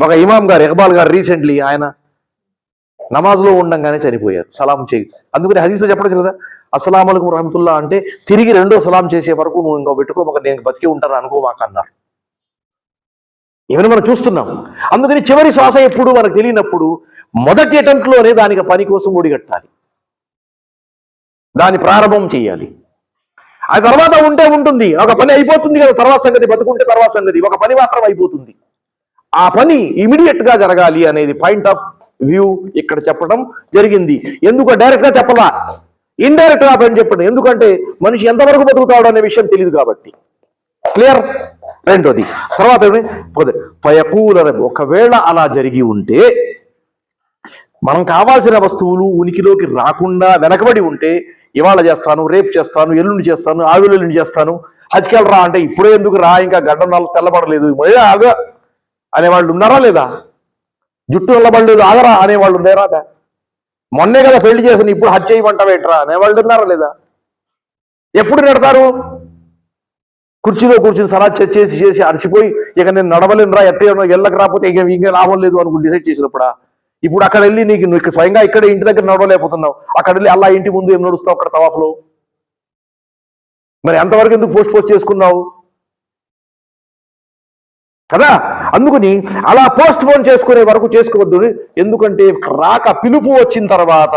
ఒక ఇమాం గారు, ఇక్బాల్ గారు, రీసెంట్లీ ఆయన నమాజ్లో ఉండంగానే చనిపోయారు, సలాం చేయి. అందుకని హదీస్లో చెప్పడం కదా, అస్సలాము అలైకుం రహమతుల్లా అంటే తిరిగి రెండో సలాం చేసే వరకు నువ్వు ఇంకో పెట్టుకోమాక, నేను బతికి ఉంటాను అనుకోమాక అన్నారు. ఇవన్నీ మనం చూస్తున్నాం. అందుకని చివరి శ్వాస ఎప్పుడు మనకు తెలియనప్పుడు మొదటి అటెంప్ట్లోనే దానికి పని కోసం ఒడిగట్టాలి, దాని ప్రారంభం చేయాలి. ఆ తర్వాత ఉంటే ఉంటుంది, ఒక పని అయిపోతుంది కదా, తర్వాత సంగతి, బతుకుంటే తర్వాత సంగతి, ఒక పని మాత్రం అయిపోతుంది. ఆ పని ఇమీడియట్ గా జరగాలి అనేది పాయింట్ ఆఫ్ వ్యూ ఇక్కడ చెప్పడం జరిగింది. ఎందుకు డైరెక్ట్ గా చెప్పలా, ఇండైరెక్ట్ గా పని చెప్పండి. ఎందుకంటే మనిషి ఎంతవరకు బతుకుతాడు అనే విషయం తెలియదు కాబట్టి. క్లియర్? రెండోది తర్వాత ఒకవేళ అలా జరిగి ఉంటే, మనం కావాల్సిన వస్తువులు ఉనికిలోకి రాకుండా వెనకబడి ఉంటే, ఇవాళ చేస్తాను, రేపు చేస్తాను, ఎల్లుండి చేస్తాను, ఆవిలెల్లుండి చేస్తాను, హజ్కెళ్ళి రా అంటే ఇప్పుడే ఎందుకు రా, ఇంకా గడ్డం తెల్లబడలేదు మళ్ళీ ఆగా అనేవాళ్ళు ఉన్నారా లేదా? జుట్టు వెళ్ళబడలేదు ఆగరా అనేవాళ్ళు ఉన్నారా? మొన్నే కదా పెళ్లి చేసిన, ఇప్పుడు హజ్ చేయమంటావేంట్రా అనేవాళ్ళు ఉన్నారా లేదా? ఎప్పుడు నెడతారు? కుర్చీలో కూర్చుని సలా చేసి అరిసిపోయి ఇక నేను నడవలేనురా, ఎళ్ళకి రాకపోతే ఇంకా లాభం లేదు అనుకుని డిసైడ్ చేసినప్పుడా? ఇప్పుడు అక్కడ వెళ్ళి నువ్వు స్వయంగా ఇక్కడే ఇంటి దగ్గర నడవలేకపోతున్నావు, అక్కడ వెళ్ళి అల్లా ఇంటి ముందు ఏం నడుస్తావు అక్కడ తవాఫ్లో? మరి అంతవరకు ఎందుకు పోస్ట్ చేసుకున్నావు కదా? అందుకని అలా పోస్ట్ పోన్ చేసుకునే వరకు చేసుకోవద్దు. ఎందుకంటే రాక పిలుపు వచ్చిన తర్వాత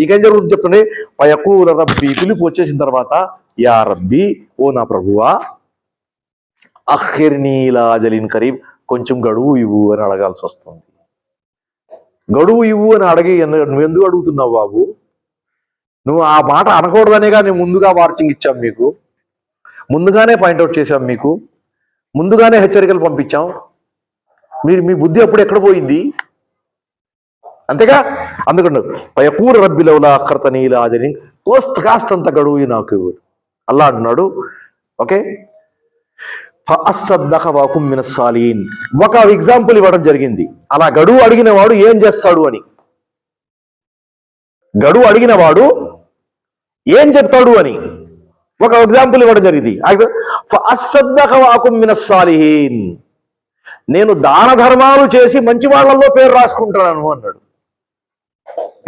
ఇక ఏం జరుగుతుంది చెప్తుండే, ఫయకూల రబ్బీ, పిలుపు వచ్చేసిన తర్వాత యా రబ్బీ, ఓ నా ప్రభువా, అఖిర్నీ ఇలా అజలిన్ కరీబ్, కొంచెం గడువు ఇవ్వు అని అడగాల్సి వస్తుంది. గడువు ఇవ్వు అని అడిగి నువ్వు ఎందుకు అడుగుతున్నావు బాబు? నువ్వు ఆ మాట అనకూడదనేగా నేను ముందుగా వార్నింగ్ ఇచ్చాం మీకు, ముందుగానే పాయింట్అవుట్ చేశాం మీకు, ముందుగానే హెచ్చరికలు పంపించాం. మీ బుద్ధి అప్పుడు ఎక్కడ పోయింది? అంతేగా? అందుకని యఖూలు రబ్బి లౌలా అఖర్తనీ ఇలా అజలిన్ కాస్తంత గడువు నాకు ఇవ్వు. అల్లా అంటున్నాడు, ఓకే, ఫఅస్సద్దఖ వకుం మినస్ సాలిహీన్. ఒక ఎగ్జాంపుల్ ఇవ్వడం జరిగింది. అలా గడువు అడిగిన వాడు ఏం చేస్తాడు అని. గడువు అడిగిన వాడు ఏం చెప్తాడు అని ఒక ఎగ్జాంపుల్ ఇవ్వడం జరిగింది. ఫఅస్సద్దఖ వకుం మినస్ సాలిహీన్. నేను దాన ధర్మాలు చేసి మంచి వాళ్ళల్లో పేరు రాసుకుంటాను అన్నాడు.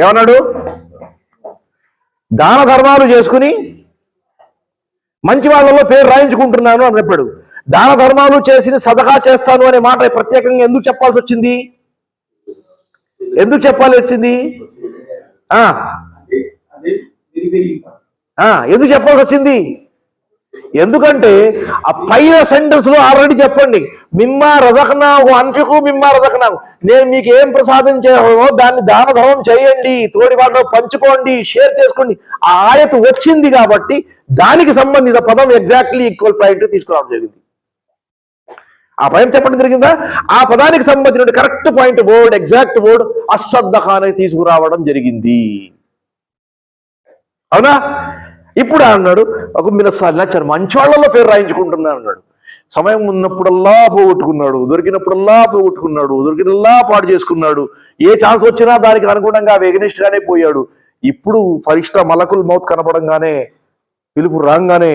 ఏమన్నాడు? దాన ధర్మాలు చేసుకుని మంచి వాళ్ళలో పేరు రాయించుకుంటున్నాను అని చెప్పాడు. దాన ధర్మాలు చేసి సదకా చేస్తాను అనే మాట ప్రత్యేకంగా ఎందుకు చెప్పాల్సి వచ్చింది? ఎందుకు చెప్పాల్సి వచ్చింది? ఎందుకు చెప్పాల్సి వచ్చింది? ఎందుకంటే ఆ పైన సెంటెన్స్ లో ఆల్రెడీ చెప్పండి, మిమ్మా రజక్నాహు అన్ఫికు మిమ్మా రజక్నాహు. నేను మీకు ఏం ప్రసాదం చేయమో దాన్ని దాన ధర్మం చేయండి, తోడి వాళ్ళలో పంచుకోండి, షేర్ చేసుకోండి. ఆ ఆయత వచ్చింది కాబట్టి దానికి సంబంధిత పదం ఎగ్జాక్ట్లీ ఈక్వల్ పాయింట్ తీసుకురావడం జరిగింది. ఆ పదం చెప్పడం జరిగిందా? ఆ పదానికి సంబంధించిన correct point word, exact word అస్సద్దఖ అనేది తీసుకురావడం జరిగింది. అవునా? ఇప్పుడు అన్నాడు ఒక మినసాలి నచ్చారు, మంచి వాళ్ళలో పేరు రాయించుకుంటున్నాను అన్నాడు. సమయం ఉన్నప్పుడల్లా పోగొట్టుకున్నాడు, దొరికినప్పుడల్లా పోగొట్టుకున్నాడు, దొరికినల్లా పాడు చేసుకున్నాడు. ఏ ఛాన్స్ వచ్చినా దానికి అనుగుణంగా వెగనిస్ట్ గానే పోయాడు. ఇప్పుడు ఫరిష్ట మలకుల్ మౌత్ కనపడంగానే, పిలుపు రాగానే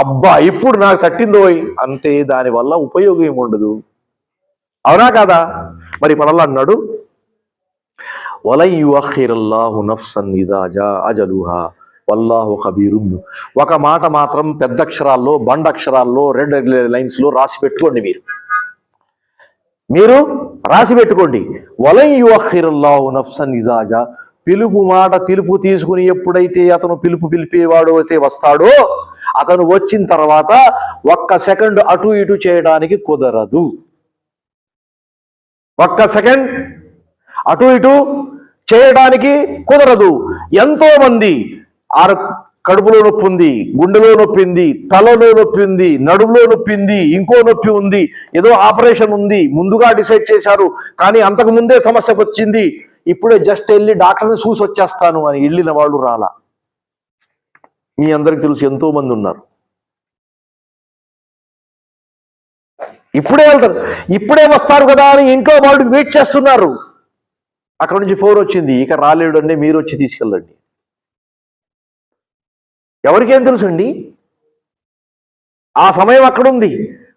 అబ్బా ఇప్పుడు నాకు తట్టిందో అంటే దానివల్ల ఉపయోగం ఏముండదు. అవునా కాదా? మరి పడల్లా అన్నాడు, వలన్ యుఅఖిరల్లాహు నఫ్సన్ ఇజా జా అజలుహా వల్లాహు ఖబీరుం. ఒక మాట మాత్రం పెద్ద అక్షరాల్లో, బండ అక్షరాల్లో, రెడ్ లైన్స్ లో రాసి పెట్టుకోండి. మీరు రాసి పెట్టుకోండి. వలన్ యుఅఖిరల్లాహు నఫ్సన్ ఇజా జా. పిలుపు మాట పిలుపు తీసుకుని ఎప్పుడైతే అతను పిలిపేవాడు అయితే వస్తాడో, అతను వచ్చిన తర్వాత ఒక్క సెకండ్ అటు ఇటు చేయడానికి కుదరదు. ఒక్క సెకండ్ అటు ఇటు చేయడానికి కుదరదు. ఎంతో మంది కడుపులో నొప్పి ఉంది, గుండెలో నొప్పి ఉంది, తలలో నొప్పి ఉంది, నడుములో నొప్పి ఉంది, ఇంకో నొప్పి ఉంది, ఏదో ఆపరేషన్ ఉంది, ముందుగా డిసైడ్ చేశారు, కానీ అంతకు ముందే సమస్య వచ్చింది, ఇప్పుడే జస్ట్ వెళ్ళి డాక్టర్ని చూసి వచ్చేస్తాను అని వెళ్ళిన వాళ్ళు రాలా. మీ అందరికి తెలుసు ఎంతో మంది ఉన్నారు. ఇప్పుడే వెళ్తారు, ఇప్పుడే వస్తారు కదా అని ఇంట్లో వాళ్ళు వెయిట్ చేస్తున్నారు. అక్కడ నుంచి ఫోన్ వచ్చింది, ఇక రాలేడు అండి, మీరు వచ్చి తీసుకెళ్ళండి. ఎవరికేం తెలుసండి? ఆ సమయం అక్కడుంది.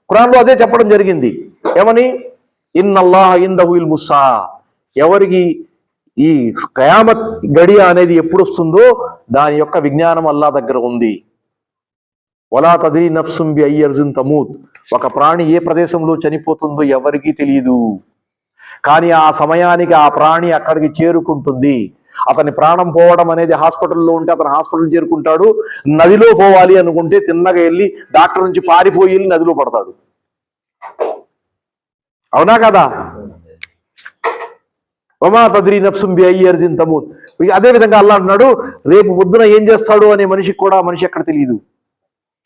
ఖురాన్లో అదే చెప్పడం జరిగింది. ఏమని? ఇన్నల్లాహ ఇందహు ఇల్ము స్సా. ఎవరికి ఈ ఖయామత్ గడియ అనేది ఎప్పుడు వస్తుందో దాని యొక్క విజ్ఞానం అల్లా దగ్గర ఉంది. వలా తద్రీ నఫ్సుం బి అయ్యి అర్జిన్ తమూత్. ఒక ప్రాణి ఏ ప్రదేశంలో చనిపోతుందో ఎవరికీ తెలియదు, కానీ ఆ సమయానికి ఆ ప్రాణి అక్కడికి చేరుకుంటుంది. అతని ప్రాణం పోవడం అనేది హాస్పిటల్లో ఉంటే అతను హాస్పిటల్ చేరుకుంటాడు. నదిలో పోవాలి అనుకుంటే తిన్నగా వెళ్ళి డాక్టర్ నుంచి పారిపోయి వెళ్ళి నదిలో పడతాడు. అవునా కదా? వమా తద్రీ నఫ్సుం బి అయ్యి అర్జిన్ తమూత్. అదే విధంగా అల్లా అంటున్నాడు, రేపు పొద్దున ఏం చేస్తాడు అనే మనిషికి కూడా మనిషి ఎక్కడ తెలియదు.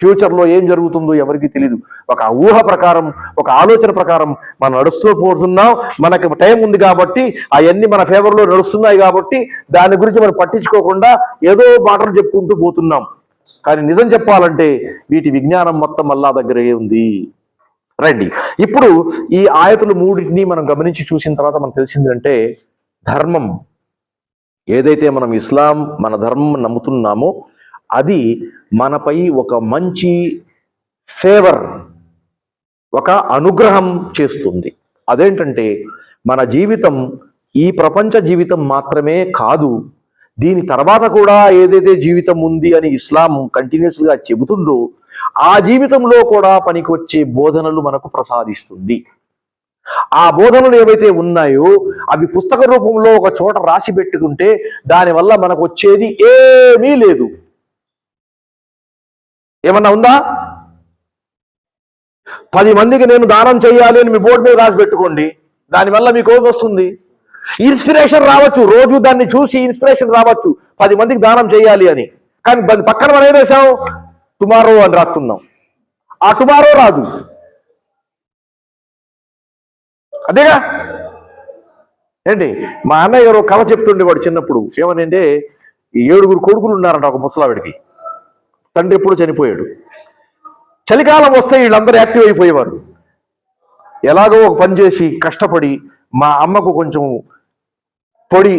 ఫ్యూచర్లో ఏం జరుగుతుందో ఎవరికి తెలియదు. ఒక ఊహ ప్రకారం, ఒక ఆలోచన ప్రకారం మనం నడుస్తూ పోతున్నాం. మనకు టైం ఉంది కాబట్టి, అవన్నీ మన ఫేవర్లో నడుస్తున్నాయి కాబట్టి దాని గురించి మనం పట్టించుకోకుండా ఏదో మాటలు చెప్పుకుంటూ పోతున్నాం. కానీ నిజం చెప్పాలంటే వీటి విజ్ఞానం మొత్తం అల్లా దగ్గరే ఉంది. రండి, ఇప్పుడు ఈ ఆయతులు మూడింటిని మనం గమనించి చూసిన తర్వాత మనకు తెలిసిందంటే, ధర్మం ఏదైతే మనం ఇస్లాం మన ధర్మం నమ్ముతున్నామో అది మనపై ఒక మంచి ఫేవర్, ఒక అనుగ్రహం చేస్తుంది. అదేంటంటే మన జీవితం ఈ ప్రపంచ జీవితం మాత్రమే కాదు, దీని తర్వాత కూడా ఏదైతే జీవితం ఉంది అని ఇస్లాం కంటిన్యూస్గా చెబుతుందో ఆ జీవితంలో కూడా పనికొచ్చే బోధనలు మనకు ప్రసాదిస్తుంది. ఆ బోధనలు ఏవైతే ఉన్నాయో అవి పుస్తక రూపంలో ఒక చోట రాసి పెట్టుకుంటే దానివల్ల మనకు వచ్చేది ఏమీ లేదు. ఏమన్నా ఉందా? 10 మందికి నేను దానం చేయాలి అని మీ బోర్డు మీద రాసి పెట్టుకోండి, దానివల్ల మీకు ఏం వస్తుంది? ఇన్స్పిరేషన్ రావచ్చు, రోజు దాన్ని చూసి ఇన్స్పిరేషన్ రావచ్చు 10 మందికి దానం చేయాలి అని. కానీ దాని పక్కన మనం ఏం వేసాం? టుమారో అని రాస్తున్నాం. ఆ టుమారో రాదు. అదేగా ఏంటి? మా అన్నయ్య గారు కథ చెప్తుండేవాడు చిన్నప్పుడు. ఏమనంటే, ఈ 7 కొడుకులు ఉన్నారంట ఒక ముసలావిడికి. తండ్రి ఎప్పుడు చనిపోయాడు. చలికాలం వస్తే వీళ్ళందరూ యాక్టివ్ అయిపోయేవారు. ఎలాగో ఒక పని చేసి కష్టపడి మా అమ్మకు కొంచెం పొడి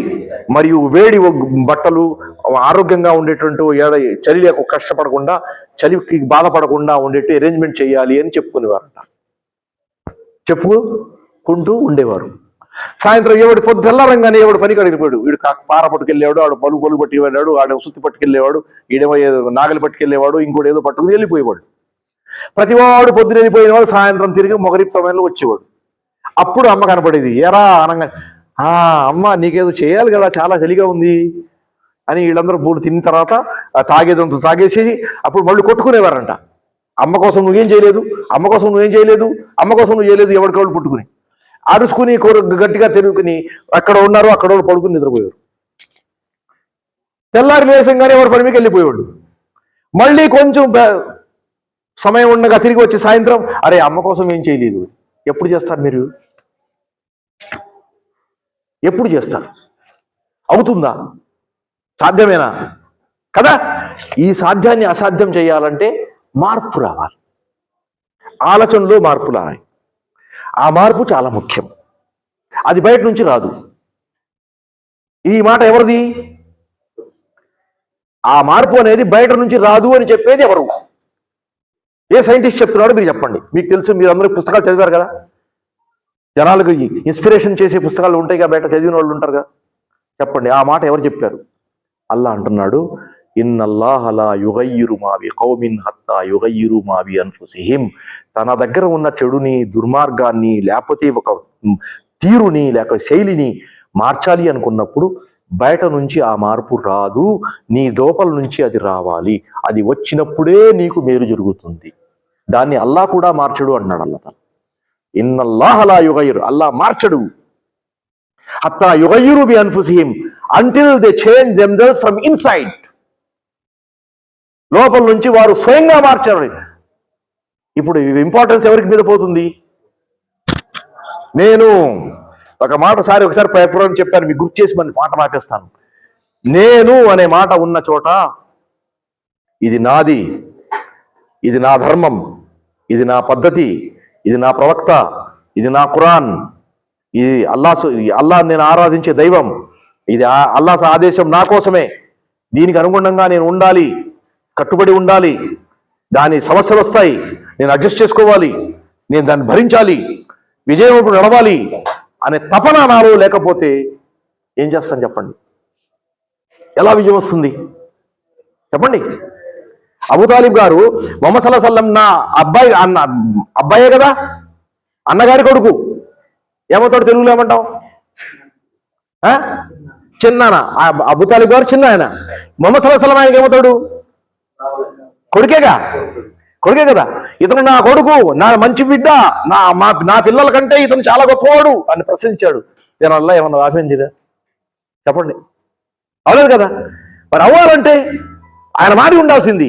మరియు వేడి బట్టలు, ఆరోగ్యంగా ఉండేటువంటి చలి కష్టపడకుండా, చలికి బాధపడకుండా ఉండేట్టు అరేంజ్మెంట్ చేయాలి అని చెప్పుకునేవారంట. చెప్పుకుంటూ ఉండేవారు. సాయంత్రం ఎవడు తెల్లారంగానే ఎవడు పనికి అడిగిపోయాడు. వీడు పార పట్టుకెళ్ళేవాడు, ఆడు పలుగు పట్టి వెళ్ళాడు, ఆడ సుత్తి పట్టుకెళ్ళేవాడు, ఈడేమో నాగలి పట్టుకెళ్ళేవాడు, ఇంకోటి ఏదో పట్టుకుని వెళ్ళిపోయేవాడు. ప్రతివాడు పొద్దున వెళ్ళిపోయిన వాడు సాయంత్రం తిరిగి మొగరిపు సమయంలో వచ్చేవాడు. అప్పుడు అమ్మ కనపడేది. ఎరా అనగా, అమ్మ నీకేదో చేయాలి కదా, చాలా చలిగా ఉంది అని వీళ్ళందరూ బూడు తిన్న తర్వాత తాగేదంతా తాగేసి అప్పుడు మళ్ళీ కొట్టుకునేవారంట. అమ్మ కోసం నువ్వేం చేయలేదు, అమ్మ కోసం నువ్వేం చేయలేదు, అమ్మ కోసం నువ్వు చేయలేదు, ఎవరికాళ్ళు పుట్టుకుని అరుచుకుని గట్టిగా తిరుగుకుని అక్కడ ఉన్నారు, అక్కడ పడుకుని నిద్రపోయారు. తెల్లారి లేసంగానే ఎవరి పని మీకు వెళ్ళిపోయేవాడు. మళ్ళీ కొంచెం సమయం ఉండగా తిరిగి వచ్చి సాయంత్రం, అరే అమ్మ కోసం ఏం చేయలేదు. ఎప్పుడు చేస్తారు మీరు? ఎప్పుడు చేస్తారు? అవుతుందా? సాధ్యమేనా? కదా. ఈ సాధ్యాన్ని అసాధ్యం చేయాలంటే మార్పు రావాలి, ఆలోచనలో మార్పు రావాలి. ఆ మార్పు చాలా ముఖ్యం. అది బయట నుంచి రాదు. ఈ మాట ఎవరిది? ఆ మార్పు అనేది బయట నుంచి రాదు అని చెప్పేది ఎవరు? ఏ సైంటిస్ట్ చెప్తున్నాడో మీరు చెప్పండి. మీకు తెలుసు, మీరు అందరూ పుస్తకాలు చదివారు కదా, జనాలకు ఇన్స్పిరేషన్ చేసే పుస్తకాలు ఉంటాయి కదా, బయట చదివిన వాళ్ళు ఉంటారు కదా. చెప్పండి, ఆ మాట ఎవరు చెప్పారు? అల్లా అంటున్నాడు, ఇన్నల్లాహ లా యుగయ్యిరు మా బిఖౌమిన్ హత్తా యుగయ్యిరు మా బి అన్ఫుసిహిం. తన దగ్గర ఉన్న చెడుని, దుర్మార్గాన్ని, లేకపోతే ఒక తీరుని, లేక శైలిని మార్చాలి అనుకున్నప్పుడు బయట నుంచి ఆ మార్పు రాదు, నీ లోపల నుంచి అది రావాలి. అది వచ్చినప్పుడే నీకు మేలు జరుగుతుంది. దాన్ని అల్లా కూడా మార్చడు అన్నాడు అల్లా. ఇన్నల్లాహ లా యుగయ్యిరు, అల్లా మార్చడు. హత్తా యుగయ్యిరు బి అన్ఫుసిహిం until they change themselves from inside. లోపల నుంచి వారు స్వయంగా మార్చారు. ఇప్పుడు ఇంపార్టెన్స్ ఎవరికి మీద పోతుంది? నేను ఒక మాట ఒకసారి ప్రయత్నం చెప్పాను, మీకు గుర్తు చేసి మన మాట మార్చేస్తాను. నేను అనే మాట ఉన్న చోట ఇది నాది, ఇది నా ధర్మం, ఇది నా పద్ధతి, ఇది నా ప్రవక్త, ఇది నా ఖురాన్, ఇది అల్లా నేను ఆరాధించే దైవం, ఇది అల్లా ఆదేశం నా కోసమే, దీనికి అనుగుణంగా నేను ఉండాలి, కట్టుబడి ఉండాలి, దాని సమస్యలు వస్తాయి, నేను అడ్జస్ట్ చేసుకోవాలి, నేను దాన్ని భరించాలి, విజయం నడవాలి అనే తపన నాలో లేకపోతే ఏం చేస్తాను చెప్పండి? ఎలా విజయం వస్తుంది చెప్పండి? అబూ తాలిబ్ గారు మొహమ్మద్ సల్లల్లాహు అలైహి వసల్లం నా అబ్బాయే కదా, అన్నగారి కొడుకు. ఏమవుతాడు తెలుగులో? ఏమంటాం? చిన్నాన. అబూ తాలిబ్ గారు చిన్న ఆయన. మొహమ్మద్ సల్లల్లాహు అలైహి వసల్లం ఆయనకి ఏమవుతాడు? కొడుకే కదా. ఇతను నా కొడుకు, నా మంచి బిడ్డ, నా పిల్లల కంటే ఇతను చాలా గొప్పవాడు అని ప్రశ్నించాడు. దీనివల్ల ఏమన్నా ఆపించిదా చెప్పండి? అవలేదు కదా. మరి అవ్వాలంటే ఆయన మాట ఉండాల్సింది.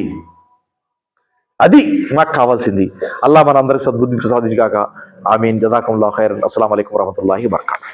అది నాకు కావాల్సింది. అల్లా మన అందరికి సద్బుద్ధి ప్రసాదించుగాక. ఆమీన్. జజాకముల్లాహు ఖైరన్. అస్సలాము అలైకుం వరహ్మతుల్లాహి వబరకాతుహు.